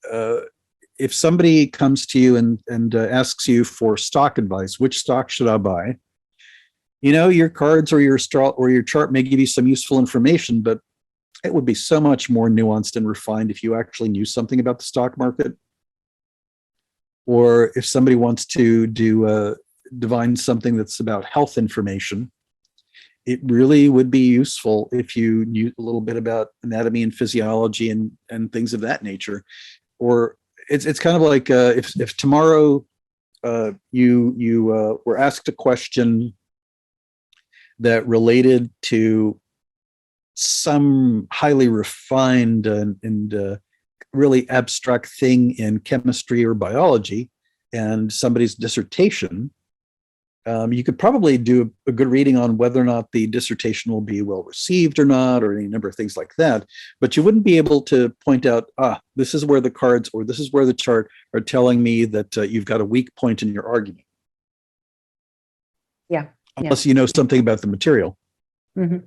if somebody comes to you and asks you for stock advice, which stock should I buy? Your cards or your chart may give you some useful information, but it would be so much more nuanced and refined if you actually knew something about the stock market. Or if somebody wants to divine something that's about health information, it really would be useful if you knew a little bit about anatomy and physiology and things of that nature. Or it's kind of like if tomorrow you were asked a question that related to some highly refined and really abstract thing in chemistry or biology, and somebody's dissertation, you could probably do a good reading on whether or not the dissertation will be well received or not, or any number of things like that. But you wouldn't be able to point out, this is where the cards or this is where the chart are telling me that you've got a weak point in your argument. Yeah. unless you know something about the material. Mm-hmm.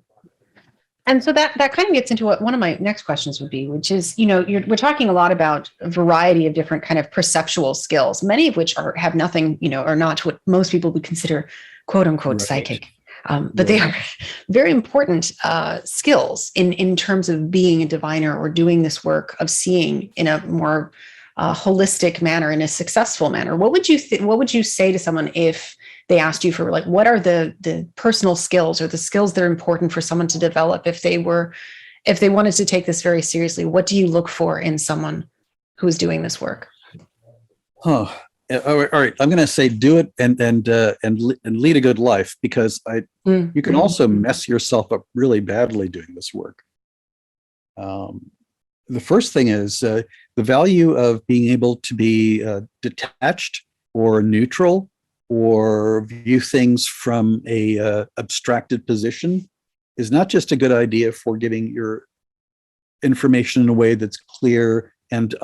And so that kind of gets into what one of my next questions would be, which is, we're talking a lot about a variety of different kind of perceptual skills, many of which have nothing, are not what most people would consider quote unquote psychic. But they are very important skills in terms of being a diviner or doing this work of seeing in a more holistic manner, in a successful manner. What would you say to someone if they asked you for, like, what are the personal skills or the skills that are important for someone to develop if they wanted to take this very seriously? What do you look for in someone who's doing this work? All right. I'm going to say do it and lead a good life, because you can also mess yourself up really badly doing this work. The first thing is the value of being able to be detached or neutral, or view things from a abstracted position, is not just a good idea for giving your information in a way that's clear and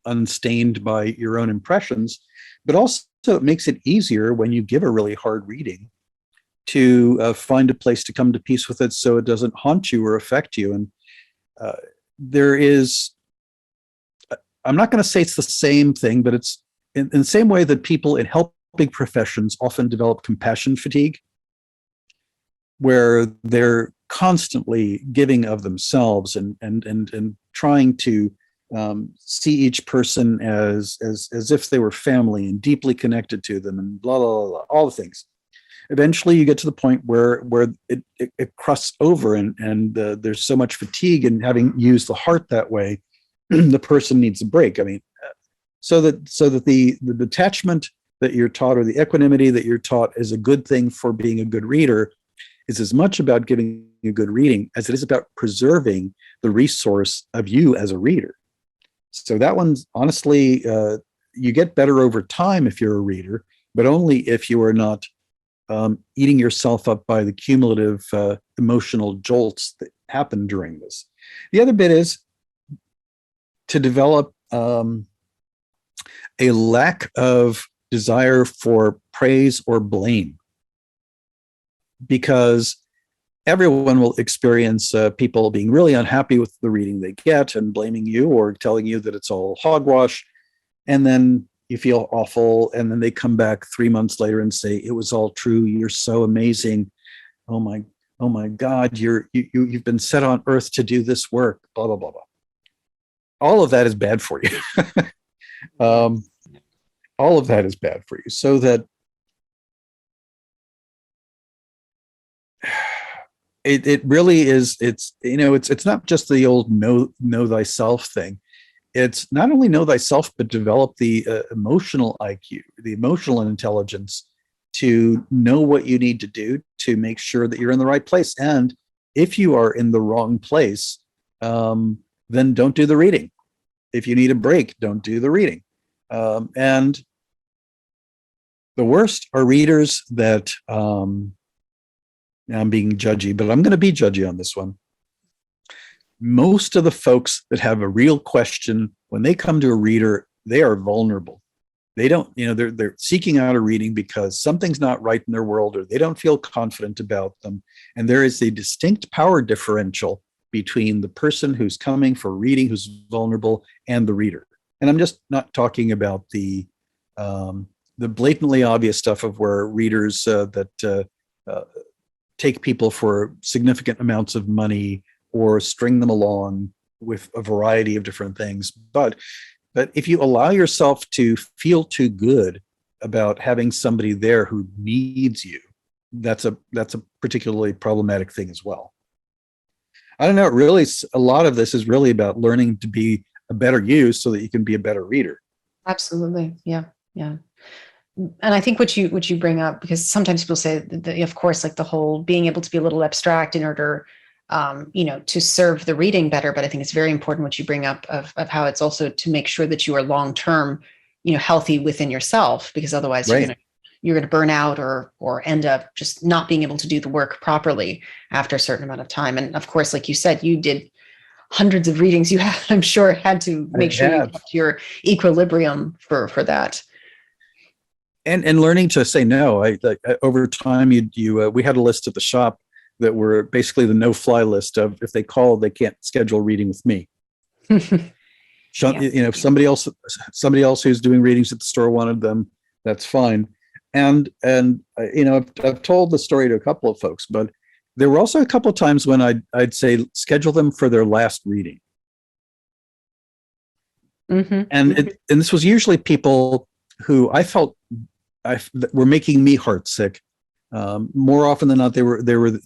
unstained by your own impressions, but also it makes it easier when you give a really hard reading to find a place to come to peace with it, so it doesn't haunt you or affect you. And there is, I'm not going to say it's the same thing, but it's in the same way that people in helping professions often develop compassion fatigue, where they're constantly giving of themselves and trying to see each person as if they were family and deeply connected to them, and blah, blah, blah, all the things. Eventually you get to the point where it crusts over, and there's so much fatigue in having used the heart that way, the person needs a break. I mean, so that the detachment that you're taught, or the equanimity that you're taught, is a good thing for being a good reader, is as much about giving a good reading as it is about preserving the resource of you as a reader. So that one's, honestly, you get better over time if you're a reader, but only if you are not eating yourself up by the cumulative emotional jolts that happen during this. The other bit is to develop a lack of desire for praise or blame, because everyone will experience people being really unhappy with the reading they get and blaming you or telling you that it's all hogwash, and then you feel awful, and then they come back 3 months later and say, it was all true, you're so amazing, oh my God, you've been set on earth to do this work, blah, blah, blah, blah. All of that is bad for you. All of that is bad for you. So that it really is, it's not just the old know thyself thing. It's not only know thyself, but develop the emotional IQ, the emotional intelligence, to know what you need to do to make sure that you're in the right place. And if you are in the wrong place, then don't do the reading. If you need a break, don't do the reading. And the worst are readers that, I'm being judgy, but I'm going to be judgy on this one. Most of the folks that have a real question, when they come to a reader, they are vulnerable. They don't, they're seeking out a reading because something's not right in their world, or they don't feel confident about them. And there is a distinct power differential between the person who's coming for reading, who's vulnerable, and the reader. And I'm just not talking about the blatantly obvious stuff of where readers that take people for significant amounts of money or string them along with a variety of different things. But if you allow yourself to feel too good about having somebody there who needs you, that's a particularly problematic thing as well. I don't know, really, a lot of this is really about learning to be a better you so that you can be a better reader. Absolutely. Yeah. Yeah. And I think what you bring up, because sometimes people say that, of course, like the whole being able to be a little abstract in order, to serve the reading better. But I think it's very important what you bring up of how it's also to make sure that you are long-term, healthy within yourself, because otherwise Right. you're going to burn out or end up just not being able to do the work properly after a certain amount of time. And of course, like you said, you did hundreds of readings. You have, I'm sure, had to make sure you kept your equilibrium for that. and learning to say no. Over time, we had a list at the shop that were basically the no-fly list of, if they call, they can't schedule a reading with me. Yeah. If somebody else who's doing readings at the store wanted them, that's fine. And I've told the story to a couple of folks, but there were also a couple of times when I'd say schedule them for their last reading. And this was usually people who I felt were making me heartsick. More often than not, they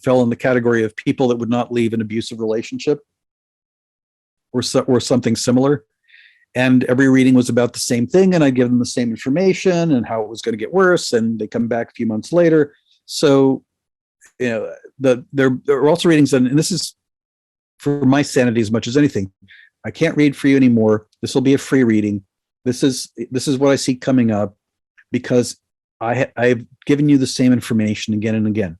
fell in the category of people that would not leave an abusive relationship or something similar. And every reading was about the same thing, and I'd give them the same information and how it was going to get worse. And they come back a few months later. So, there are also readings, and this is for my sanity as much as anything. I can't read for you anymore. This will be a free reading. This is what I see coming up, because I've given you the same information again and again.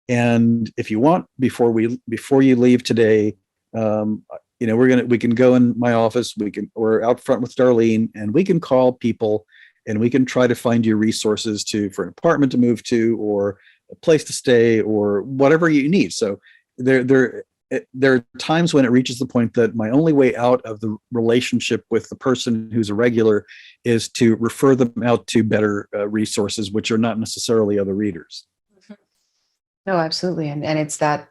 And if you want, before you leave today, we can go in my office. We're out front with Darlene, and we can call people, and we can try to find you resources for an apartment to move to, or a place to stay, or whatever you need. So there are times when it reaches the point that my only way out of the relationship with the person who's a regular is to refer them out to better resources, which are not necessarily other readers. No, absolutely. And it's that,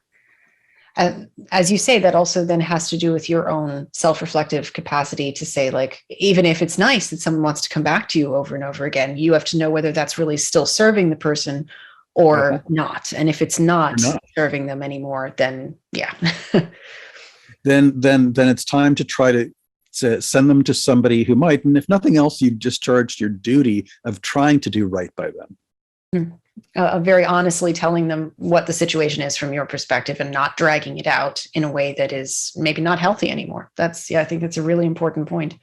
as you say, that also then has to do with your own self-reflective capacity to say, like, even if it's nice that someone wants to come back to you over and over again, you have to know whether that's really still serving the person or not. And if it's not serving them anymore, then yeah. then it's time to try to send them to somebody who might. And if nothing else, you've discharged your duty of trying to do right by them. Very honestly telling them what the situation is from your perspective, and not dragging it out in a way that is maybe not healthy anymore. I think that's a really important point.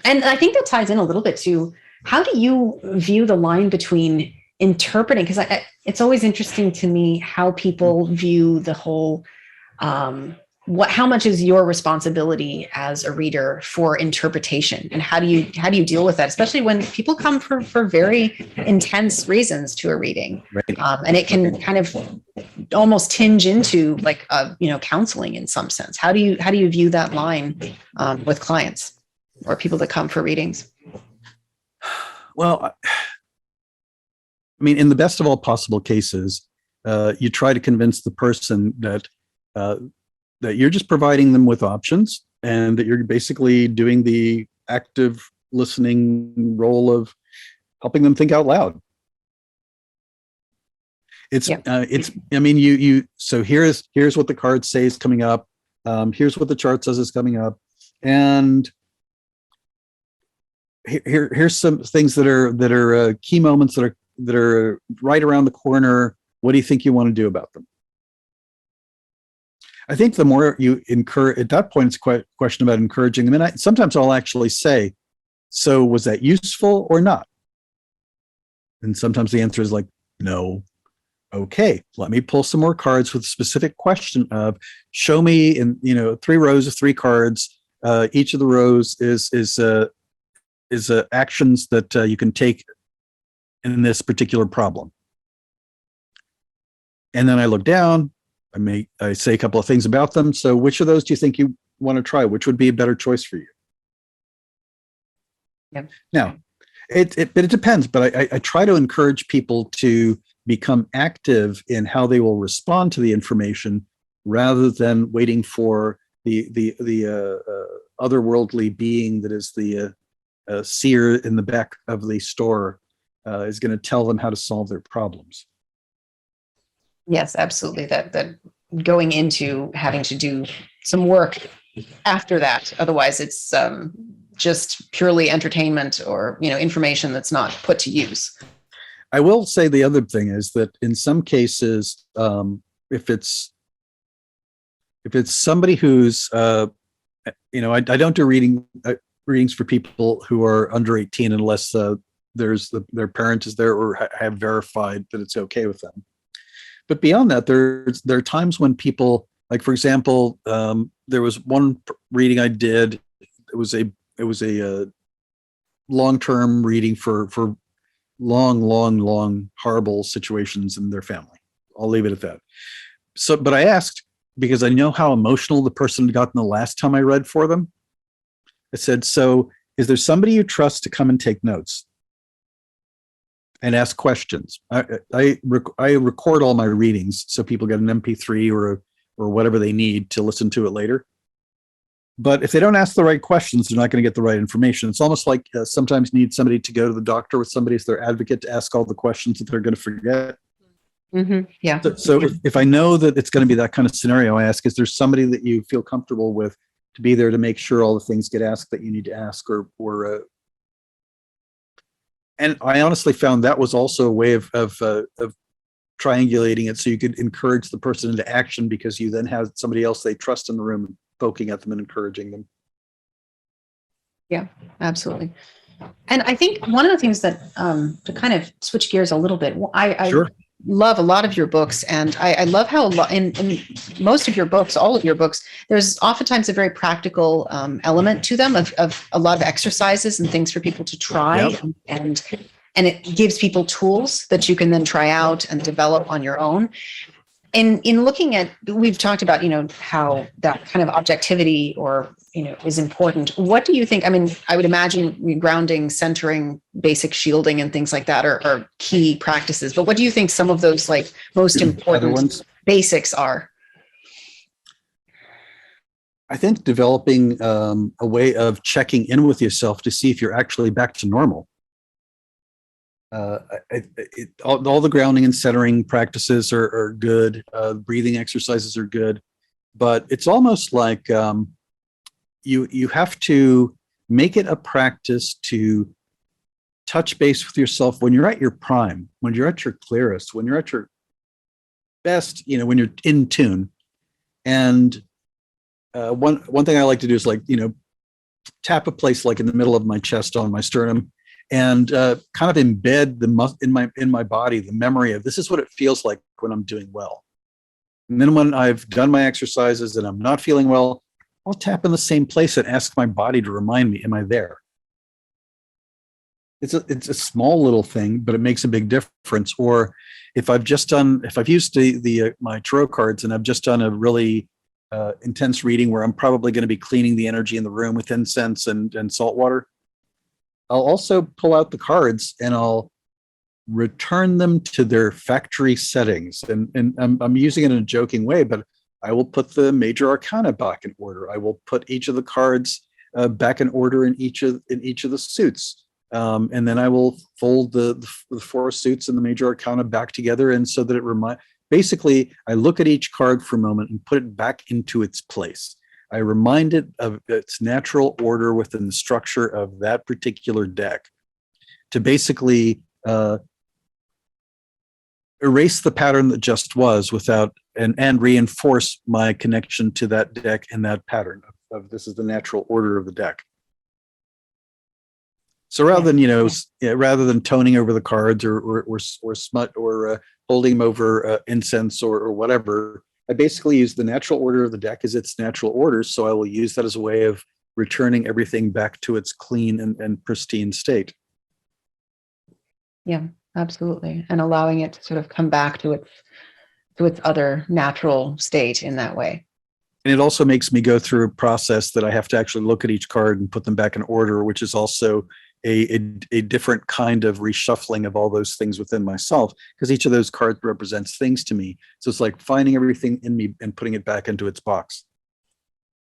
And I think that ties in a little bit to, how do you view the line between interpreting? Because it's always interesting to me how people view the whole, how much is your responsibility as a reader for interpretation, and how do you deal with that, especially when people come for very intense reasons to a reading, right. And it can kind of almost tinge into like counseling in some sense. How do you view that line with clients or people that come for readings? Well, I mean, in the best of all possible cases, you try to convince the person that you're just providing them with options, and that you're basically doing the active listening role of helping them think out loud. So here's what the cards say is coming up. Here's what the chart says is coming up. And here's some things that are key moments that are right around the corner. What do you think you want to do about them? I think the more you encourage, at that point, it's quite a question about encouraging them. And sometimes I'll actually say, so was that useful or not? And sometimes the answer is like, no. Okay, let me pull some more cards with a specific question of, show me in 3 rows of 3 cards. Each of the rows is actions that you can take in this particular problem. And then I look down, I say a couple of things about them. So which of those do you think you want to try? Which would be a better choice for you? Yep. Now, it depends, but I try to encourage people to become active in how they will respond to the information, rather than waiting for the otherworldly being that is the seer in the back of the store is going to tell them how to solve their problems. Yes, absolutely. That going into having to do some work after that. Otherwise, it's just purely entertainment or information that's not put to use. I will say the other thing is that in some cases, if it's somebody who's I don't do readings for people who are under 18 unless their parent is there or have verified that it's okay with them. But beyond that, there are times when people, like, for example, there was one reading I did. It was a long-term reading for long, horrible situations in their family. I'll leave it at that. So, but I asked because I know how emotional the person got the last time I read for them. I said, so is there somebody you trust to come and take notes and ask questions? I record all my readings so people get an MP3 or whatever they need to listen to it later. But if they don't ask the right questions, they're not going to get the right information. It's almost like sometimes you need somebody to go to the doctor with somebody as their advocate to ask all the questions that they're going to forget. Mm-hmm. Yeah. So if I know that it's going to be that kind of scenario, I ask, is there somebody that you feel comfortable with to be there to make sure all the things get asked that you need to ask and I honestly found that was also a way of triangulating it so you could encourage the person into action because you then have somebody else they trust in the room poking at them and encouraging them. Yeah, absolutely. And I think one of the things that to kind of switch gears a little bit, I Sure. love a lot of your books, and I love how in most of your books, all of your books, there's oftentimes a very practical element to them of a lot of exercises and things for people to try, Yep. and it gives people tools that you can then try out and develop on your own. In looking at, we've talked about, how that kind of objectivity or, is important. What do you think? I mean, I would imagine grounding, centering, basic shielding and things like that are key practices. But what do you think some of those like most important basics are? I think developing a way of checking in with yourself to see if you're actually back to normal. All the grounding and centering practices are good. Breathing exercises are good, but it's almost like you have to make it a practice to touch base with yourself when you're at your prime, when you're at your clearest, when you're at your best, when you're in tune. And one thing I like to do is tap a place like in the middle of my chest on my sternum and kind of embed in my body the memory of this is what it feels like when I'm doing well. And then when I've done my exercises and I'm not feeling well, I'll tap in the same place and ask my body to remind me, am I there? It's a small little thing, but it makes a big difference. Or if I've used my tarot cards and I've just done a really intense reading where I'm probably going to be cleaning the energy in the room with incense and salt water, I'll also pull out the cards and I'll return them to their factory settings. And I'm using it in a joking way, but I will put the major arcana back in order. I will put each of the cards back in order in each of the suits. And then I will fold the four suits and the major arcana back together. And so that basically I look at each card for a moment and put it back into its place. I remind it of its natural order within the structure of that particular deck to basically erase the pattern that just was and reinforce my connection to that deck and that pattern of this is the natural order of the deck. So rather than toning over the cards or smut or holding them over incense or whatever, I basically use the natural order of the deck as its natural order. So I will use that as a way of returning everything back to its clean and pristine state. Yeah, absolutely. And allowing it to sort of come back to its other natural state in that way. And it also makes me go through a process that I have to actually look at each card and put them back in order, which is also a different kind of reshuffling of all those things within myself, because each of those cards represents things to me. So it's like finding everything in me and putting it back into its box.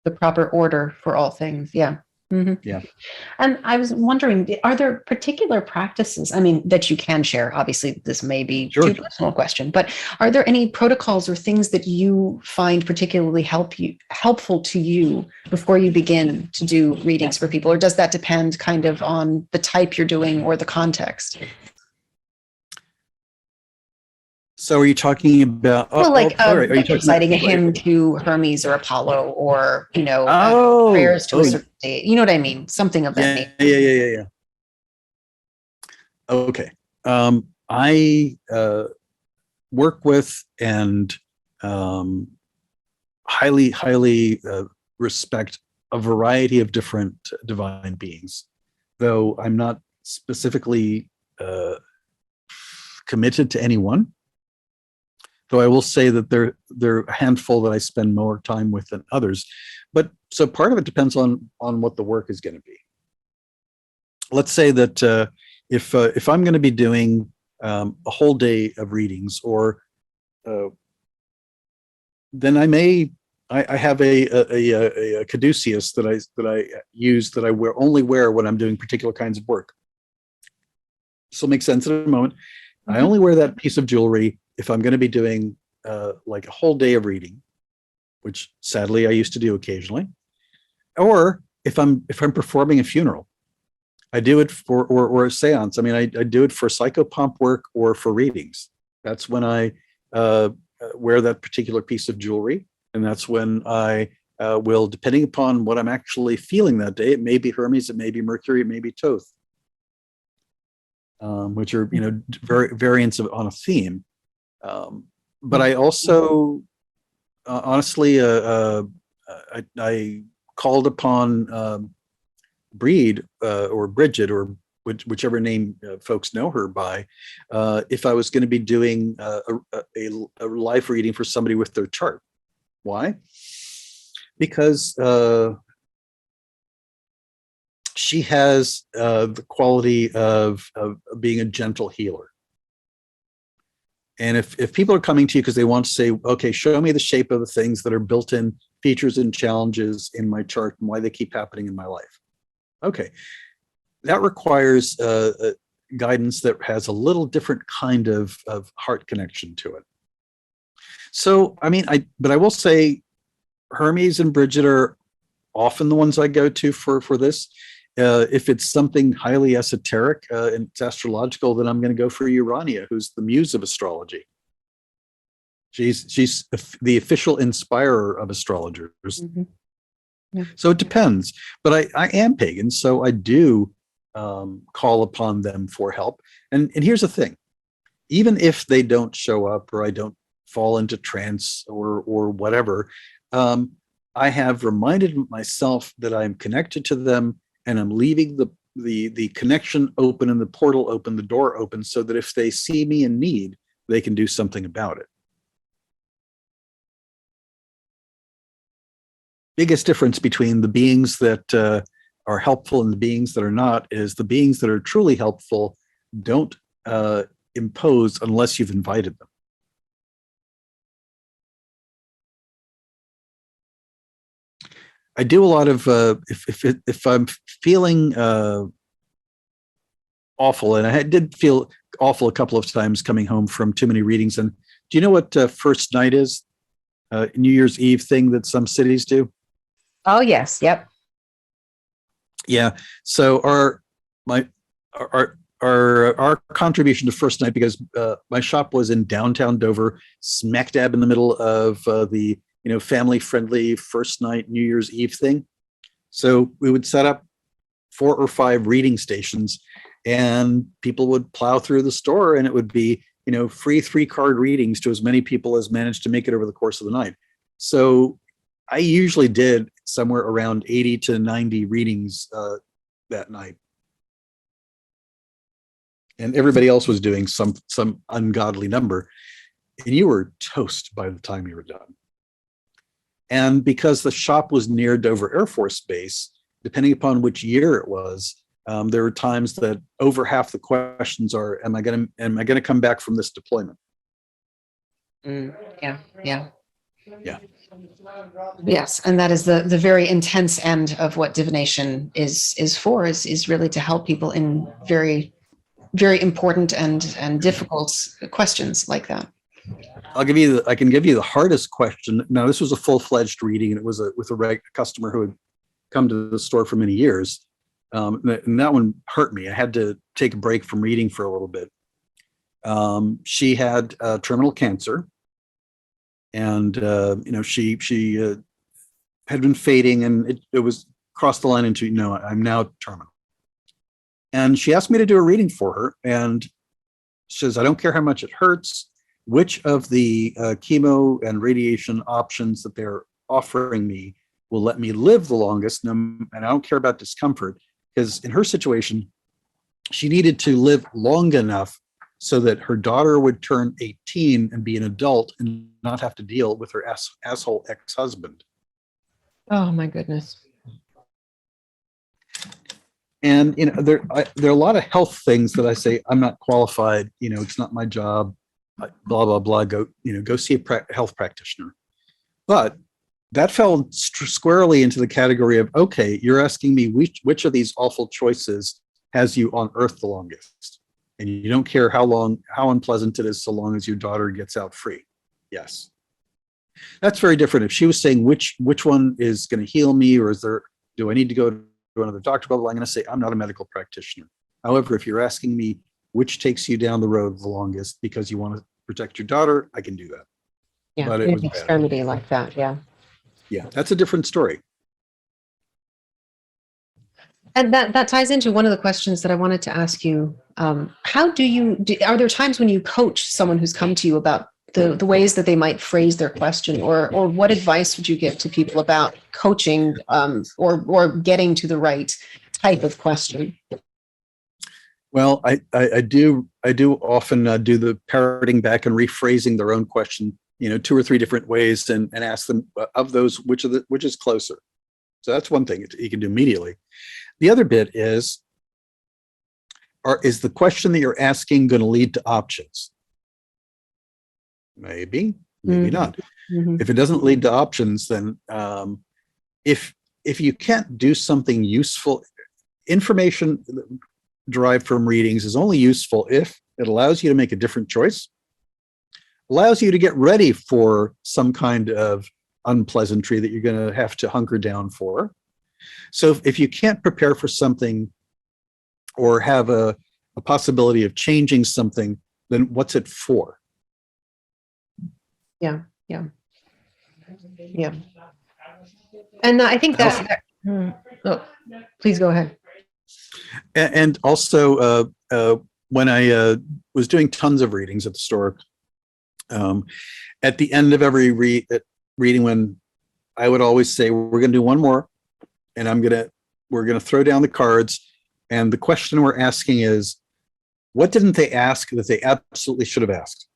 The proper order for all things. Yeah. Mm-hmm. Yeah. And I was wondering, are there particular practices, I mean, that you can share? Obviously, this may be too personal question, but are there any protocols or things that you find particularly helpful to you before you begin to do readings for people? Or does that depend kind of on the type you're doing or the context? So are you talking about reciting a hymn to Hermes or Apollo, or prayers to a certain day? You know what I mean? Something of that nature. Yeah. Okay. I work with and highly respect a variety of different divine beings though I'm not specifically committed to any one. Though I will say that there are a handful that I spend more time with than others. But so part of it depends on what the work is going to be. Let's say that if I'm going to be doing a whole day of readings, or then I have a caduceus that I use, that I only wear when I'm doing particular kinds of work. This will make sense in a moment. I only wear that piece of jewelry if I'm going to be doing like a whole day of reading, which sadly I used to do occasionally, or if I'm performing a funeral. I do it for or a seance. I mean, I do it for psychopomp work or for readings. That's when I wear that particular piece of jewelry, and that's when I will, depending upon what I'm actually feeling that day. It may be Hermes, it may be Mercury, it may be Thoth, which are variants on a theme. But I also honestly I called upon Breed or Bridget, or whichever name folks know her by, if I was going to be doing a life reading for somebody with their chart. Why? Because she has the quality of being a gentle healer. And if people are coming to you because they want to say, okay, show me the shape of the things that are built-in features and challenges in my chart and why they keep happening in my life. Okay, that requires guidance that has a little different kind of heart connection to it. So, I mean, but I will say Hermes and Bridget are often the ones I go to for this. If it's something highly esoteric and it's astrological, then I'm going to go for Urania, who's the muse of astrology. She's the official inspirer of astrologers. Mm-hmm. Yeah. So it depends, but I am pagan, so I do call upon them for help. And here's the thing: even if they don't show up, or I don't fall into trance or whatever, I have reminded myself that I'm connected to them, and I'm leaving the connection open and the portal open, the door open, so that if they see me in need, they can do something about it. Biggest difference between the beings that are helpful and the beings that are not is the beings that are truly helpful don't impose unless you've invited them. I do a lot of if I'm feeling awful, and I did feel awful a couple of times coming home from too many readings. And do you know what first night is? New Year's Eve thing that some cities do? Oh, yes. Yep. Yeah. So our contribution to first night, because my shop was in downtown Dover, smack dab in the middle of the family friendly first night New Year's Eve thing. So we would set up 4 or 5 reading stations, and people would plow through the store, and it would be free 3-card readings to as many people as managed to make it over the course of the night. So I usually did somewhere around 80 to 90 readings that night. And everybody else was doing some ungodly number. And you were toast by the time you were done. And because the shop was near Dover Air Force Base, depending upon which year it was, there were times that over half the questions are, am I going to come back from this deployment? Yeah. Yes, and that is the very intense end of what divination is for, is really to help people in very, very important and difficult questions like that. I can give you the hardest question. Now, this was a full-fledged reading, and it was with a customer who had come to the store for many years. And that one hurt me. I had to take a break from reading for a little bit. She had terminal cancer, and she had been fading, and it was crossed the line into I'm now terminal. And she asked me to do a reading for her, and she says, I don't care how much it hurts, which of the chemo and radiation options that they're offering me will let me live the longest, and I don't care about discomfort. because in her situation, she needed to live long enough so that her daughter would turn 18 and be an adult and not have to deal with her asshole ex-husband. Oh my goodness. And there are a lot of health things that I say I'm not qualified. It's not my job. Blah blah blah. Go see a health practitioner. But that fell squarely into the category of, okay, you're asking me which of these awful choices has you on Earth the longest, and you don't care how unpleasant it is, so long as your daughter gets out free. Yes, that's very different. If she was saying which one is going to heal me, or do I need to go to another doctor? Blah, blah, blah, I'm going to say I'm not a medical practitioner. However, if you're asking me which takes you down the road the longest because you want to protect your daughter, I can do that. Yeah, but it was bad. extremity like that. Yeah. Yeah, that's a different story. And that ties into one of the questions that I wanted to ask you. How are there times when you coach someone who's come to you about the ways that they might phrase their question, or what advice would you give to people about coaching or getting to the right type of question? Well, I do often do the parroting back and rephrasing their own question, 2 or 3 different ways, and ask them of those which is closer. So that's one thing you can do immediately. The other bit is the question that you're asking going to lead to options? Maybe not. Mm-hmm. If it doesn't lead to options, then if you can't do something useful, information derived from readings is only useful if it allows you to make a different choice, allows you to get ready for some kind of unpleasantry that you're going to have to hunker down for. So if you can't prepare for something or have a possibility of changing something, then what's it for? Yeah. And I think oh, please go ahead. And also, when I was doing tons of readings at the store, at the end of every reading, when I would always say, we're going to do one more, and we're going to throw down the cards. And the question we're asking is, what didn't they ask that they absolutely should have asked?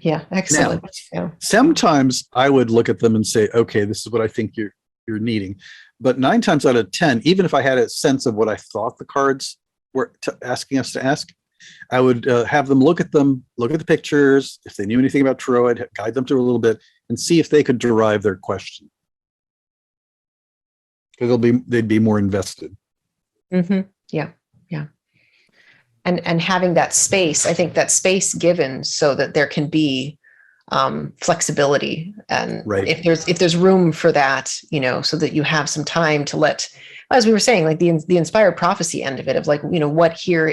Yeah, excellent. Now, sometimes I would look at them and say, okay, this is what I think you're needing. But 9 times out of 10, even if I had a sense of what I thought the cards were asking us to ask, I would have them look at the pictures. If they knew anything about tarot, I'd guide them through a little bit and see if they could derive their question. Because they'd be more invested. Mm-hmm. Yeah. And having that space, I think that space given so that there can be flexibility, and right. if there's room for that, so that you have some time to let, as we were saying, like the inspired prophecy end of it, of like, what here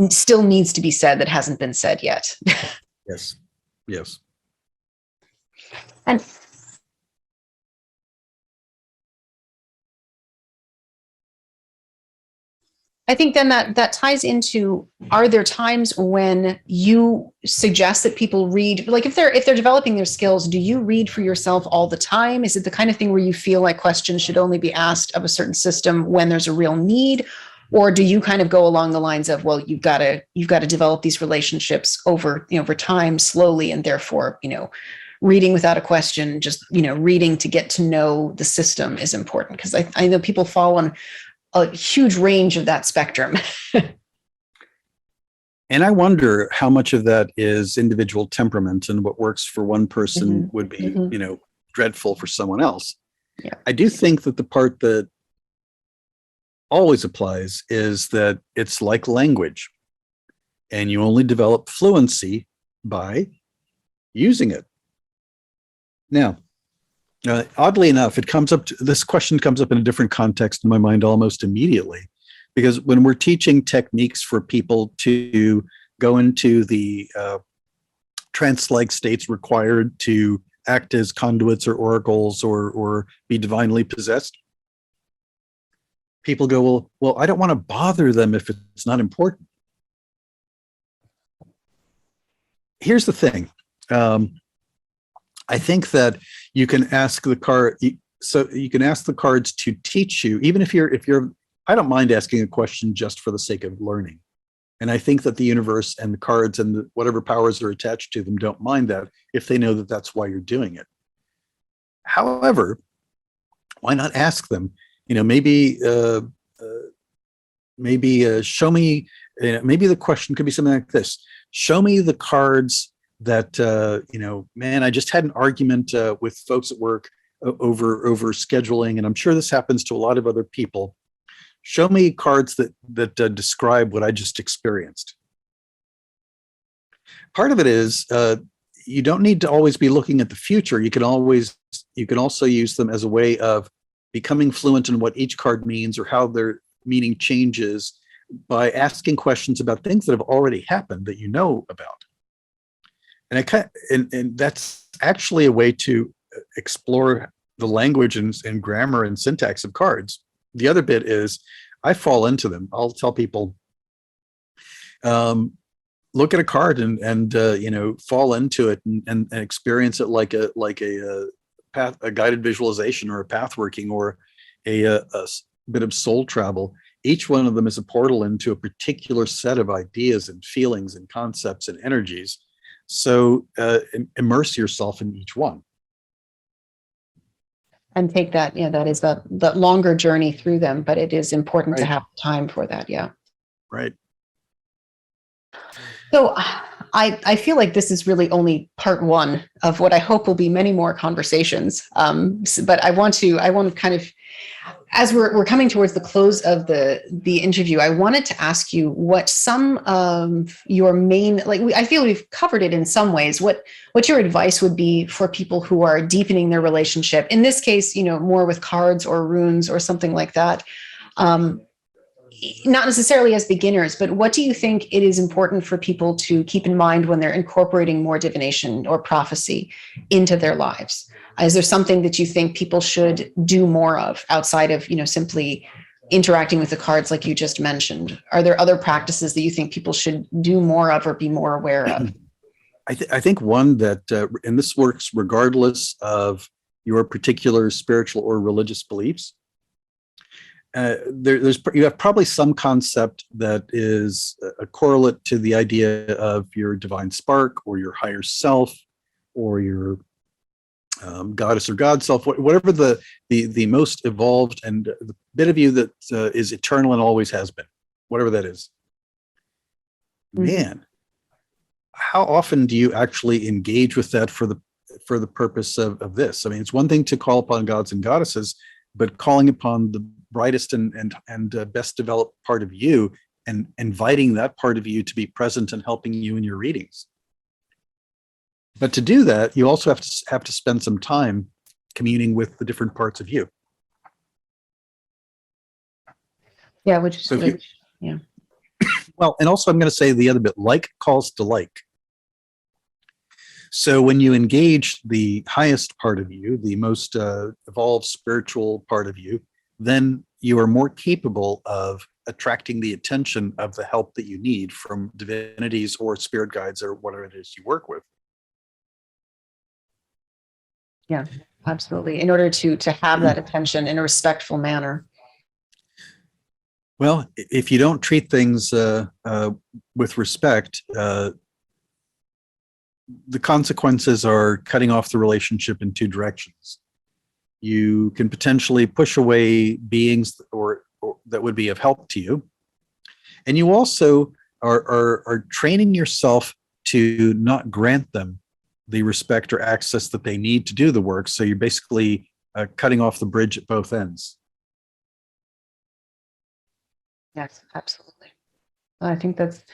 still needs to be said that hasn't been said yet. Yes. And I think then that ties into, are there times when you suggest that people read, like if they're developing their skills, do you read for yourself all the time? Is it the kind of thing where you feel like questions should only be asked of a certain system when there's a real need? Or do you kind of go along the lines of, well, you've got to develop these relationships over time slowly, and therefore, reading without a question, just, reading to get to know the system is important? Because I know people fall on a huge range of that spectrum. And I wonder how much of that is individual temperament, and what works for one person Mm-hmm. would be, Mm-hmm. Dreadful for someone else. Yeah. I do think that the part that always applies is that it's like language, and you only develop fluency by using it. Now, oddly enough, this question comes up in a different context in my mind almost immediately, because when we're teaching techniques for people to go into the trance-like states required to act as conduits or oracles or be divinely possessed, people go, well, I don't want to bother them if it's not important. Here's the thing. I think that you can ask the card, so you can ask the cards to teach you, even if you're, I don't mind asking a question just for the sake of learning. And I think that the universe and the cards and whatever powers are attached to them don't mind that if they know that that's why you're doing it. However, why not ask them? Maybe show me. Maybe the question could be something like this: show me the cards that man, I just had an argument with folks at work over scheduling, and I'm sure this happens to a lot of other people. Show me cards that describe what I just experienced. Part of it is you don't need to always be looking at the future. You can also use them as a way of becoming fluent in what each card means or how their meaning changes by asking questions about things that have already happened that you know about. And that's actually a way to explore the language and grammar and syntax of cards. The other bit is I fall into them. I'll tell people, look at a card and fall into it and experience it like a guided visualization or a path working or a bit of soul travel. Each one of them is a portal into a particular set of ideas and feelings and concepts and energies. So immerse yourself in each one. And take that, that is the longer journey through them, but it is important to Right. have time for that. Yeah. Right. So I feel like this is really only part one of what I hope will be many more conversations. But I want to kind of, as we're coming towards the close of the interview, I wanted to ask you what some of your main, I feel we've covered it in some ways, what your advice would be for people who are deepening their relationship. In this case, more with cards or runes or something like that. Not necessarily as beginners, but what do you think it is important for people to keep in mind when they're incorporating more divination or prophecy into their lives? Is there something that you think people should do more of outside of, simply interacting with the cards like you just mentioned? Are there other practices that you think people should do more of or be more aware of? I think one that, and this works regardless of your particular spiritual or religious beliefs, you have probably some concept that is a correlate to the idea of your divine spark or your higher self or your goddess or god self, whatever the most evolved and the bit of you that is eternal and always has been, whatever that is. Man, how often do you actually engage with that for the purpose of this? I mean, it's one thing to call upon gods and goddesses, but calling upon the brightest and best developed part of you and inviting that part of you to be present and helping you in your readings. But to do that, you also have to spend some time communing with the different parts of you. Yeah, yeah. Well, and also I'm going to say the other bit, like calls to like. So when you engage the highest part of you, the most evolved spiritual part of you, then you are more capable of attracting the attention of the help that you need from divinities or spirit guides or whatever it is you work with. Yeah, absolutely. In order to have that attention in a respectful manner. Well, if you don't treat things with respect, the consequences are cutting off the relationship in two directions. You can potentially push away beings or that would be of help to you. And you also are training yourself to not grant them the respect or access that they need to do the work. So you're basically cutting off the bridge at both ends. Yes, absolutely. I think that's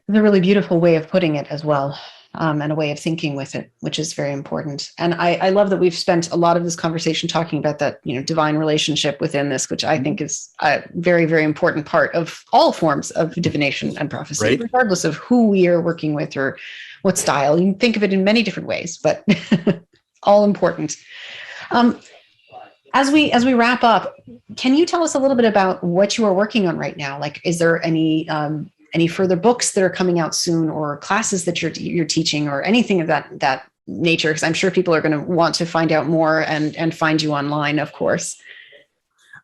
a really beautiful way of putting it as well. And a way of thinking with it, which is very important. And I love that we've spent a lot of this conversation talking about that, divine relationship within this, which I think is a very, very important part of all forms of divination and prophecy, right? Regardless of who we are working with or what style. You can think of it in many different ways, but all important. As we wrap up, can you tell us a little bit about what you are working on right now? Like, is there any further books that are coming out soon, or classes that you're teaching, or anything of that nature? Because I'm sure people are going to want to find out more and find you online, of course.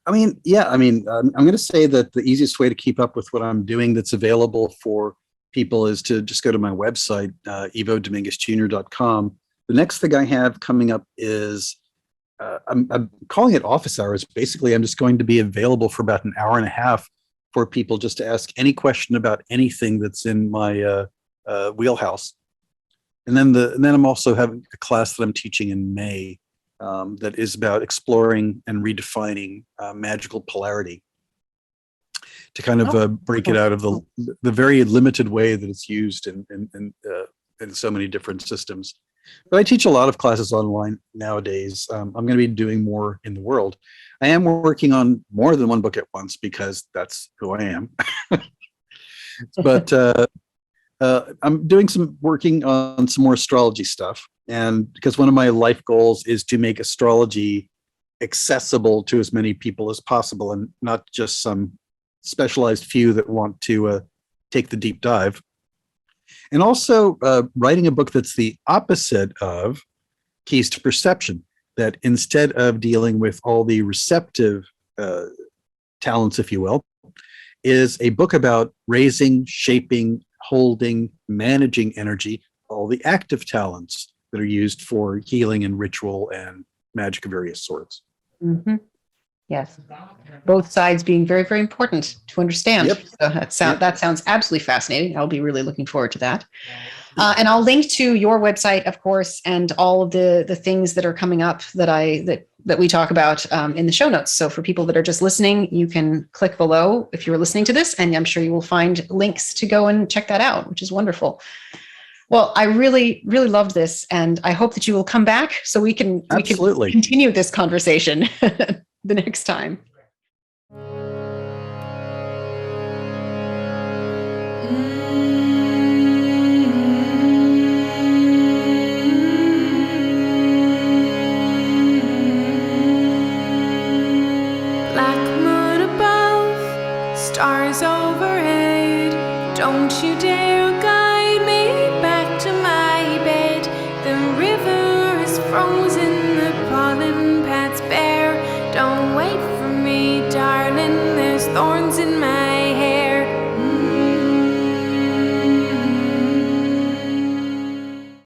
I mean, yeah, I'm going to say that the easiest way to keep up with what I'm doing that's available for people is to just go to my website, ivodominguezjr.com. The next thing I have coming up is I'm calling it office hours. Basically, I'm just going to be available for about an hour and a half for people just to ask any question about anything that's in my wheelhouse. And then I'm also having a class that I'm teaching in May that is about exploring and redefining magical polarity to kind of break it out of the very limited way that it's used in so many different systems. But I teach a lot of classes online nowadays. I'm going to be doing more in the world. I am working on more than one book at once because that's who I am. But I'm working on some more astrology stuff. And because one of my life goals is to make astrology accessible to as many people as possible and not just some specialized few that want to take the deep dive. And also writing a book that's the opposite of Keys to Perception, that instead of dealing with all the receptive talents, if you will, is a book about raising, shaping, holding, managing energy, all the active talents that are used for healing and ritual and magic of various sorts. Mm-hmm. Yes. Both sides being very, very important to understand. Yep. So that sounds absolutely fascinating. I'll be really looking forward to that. And I'll link to your website, of course, and all of the things that are coming up that we talk about in the show notes. So for people that are just listening, you can click below if you're listening to this, and I'm sure you will find links to go and check that out, which is wonderful. Well, I really, really loved this, and I hope that you will come back so we can continue this conversation the next time. Black moon above, stars overhead. Don't you dare guide me back to my bed. The river is frozen, the pollen past.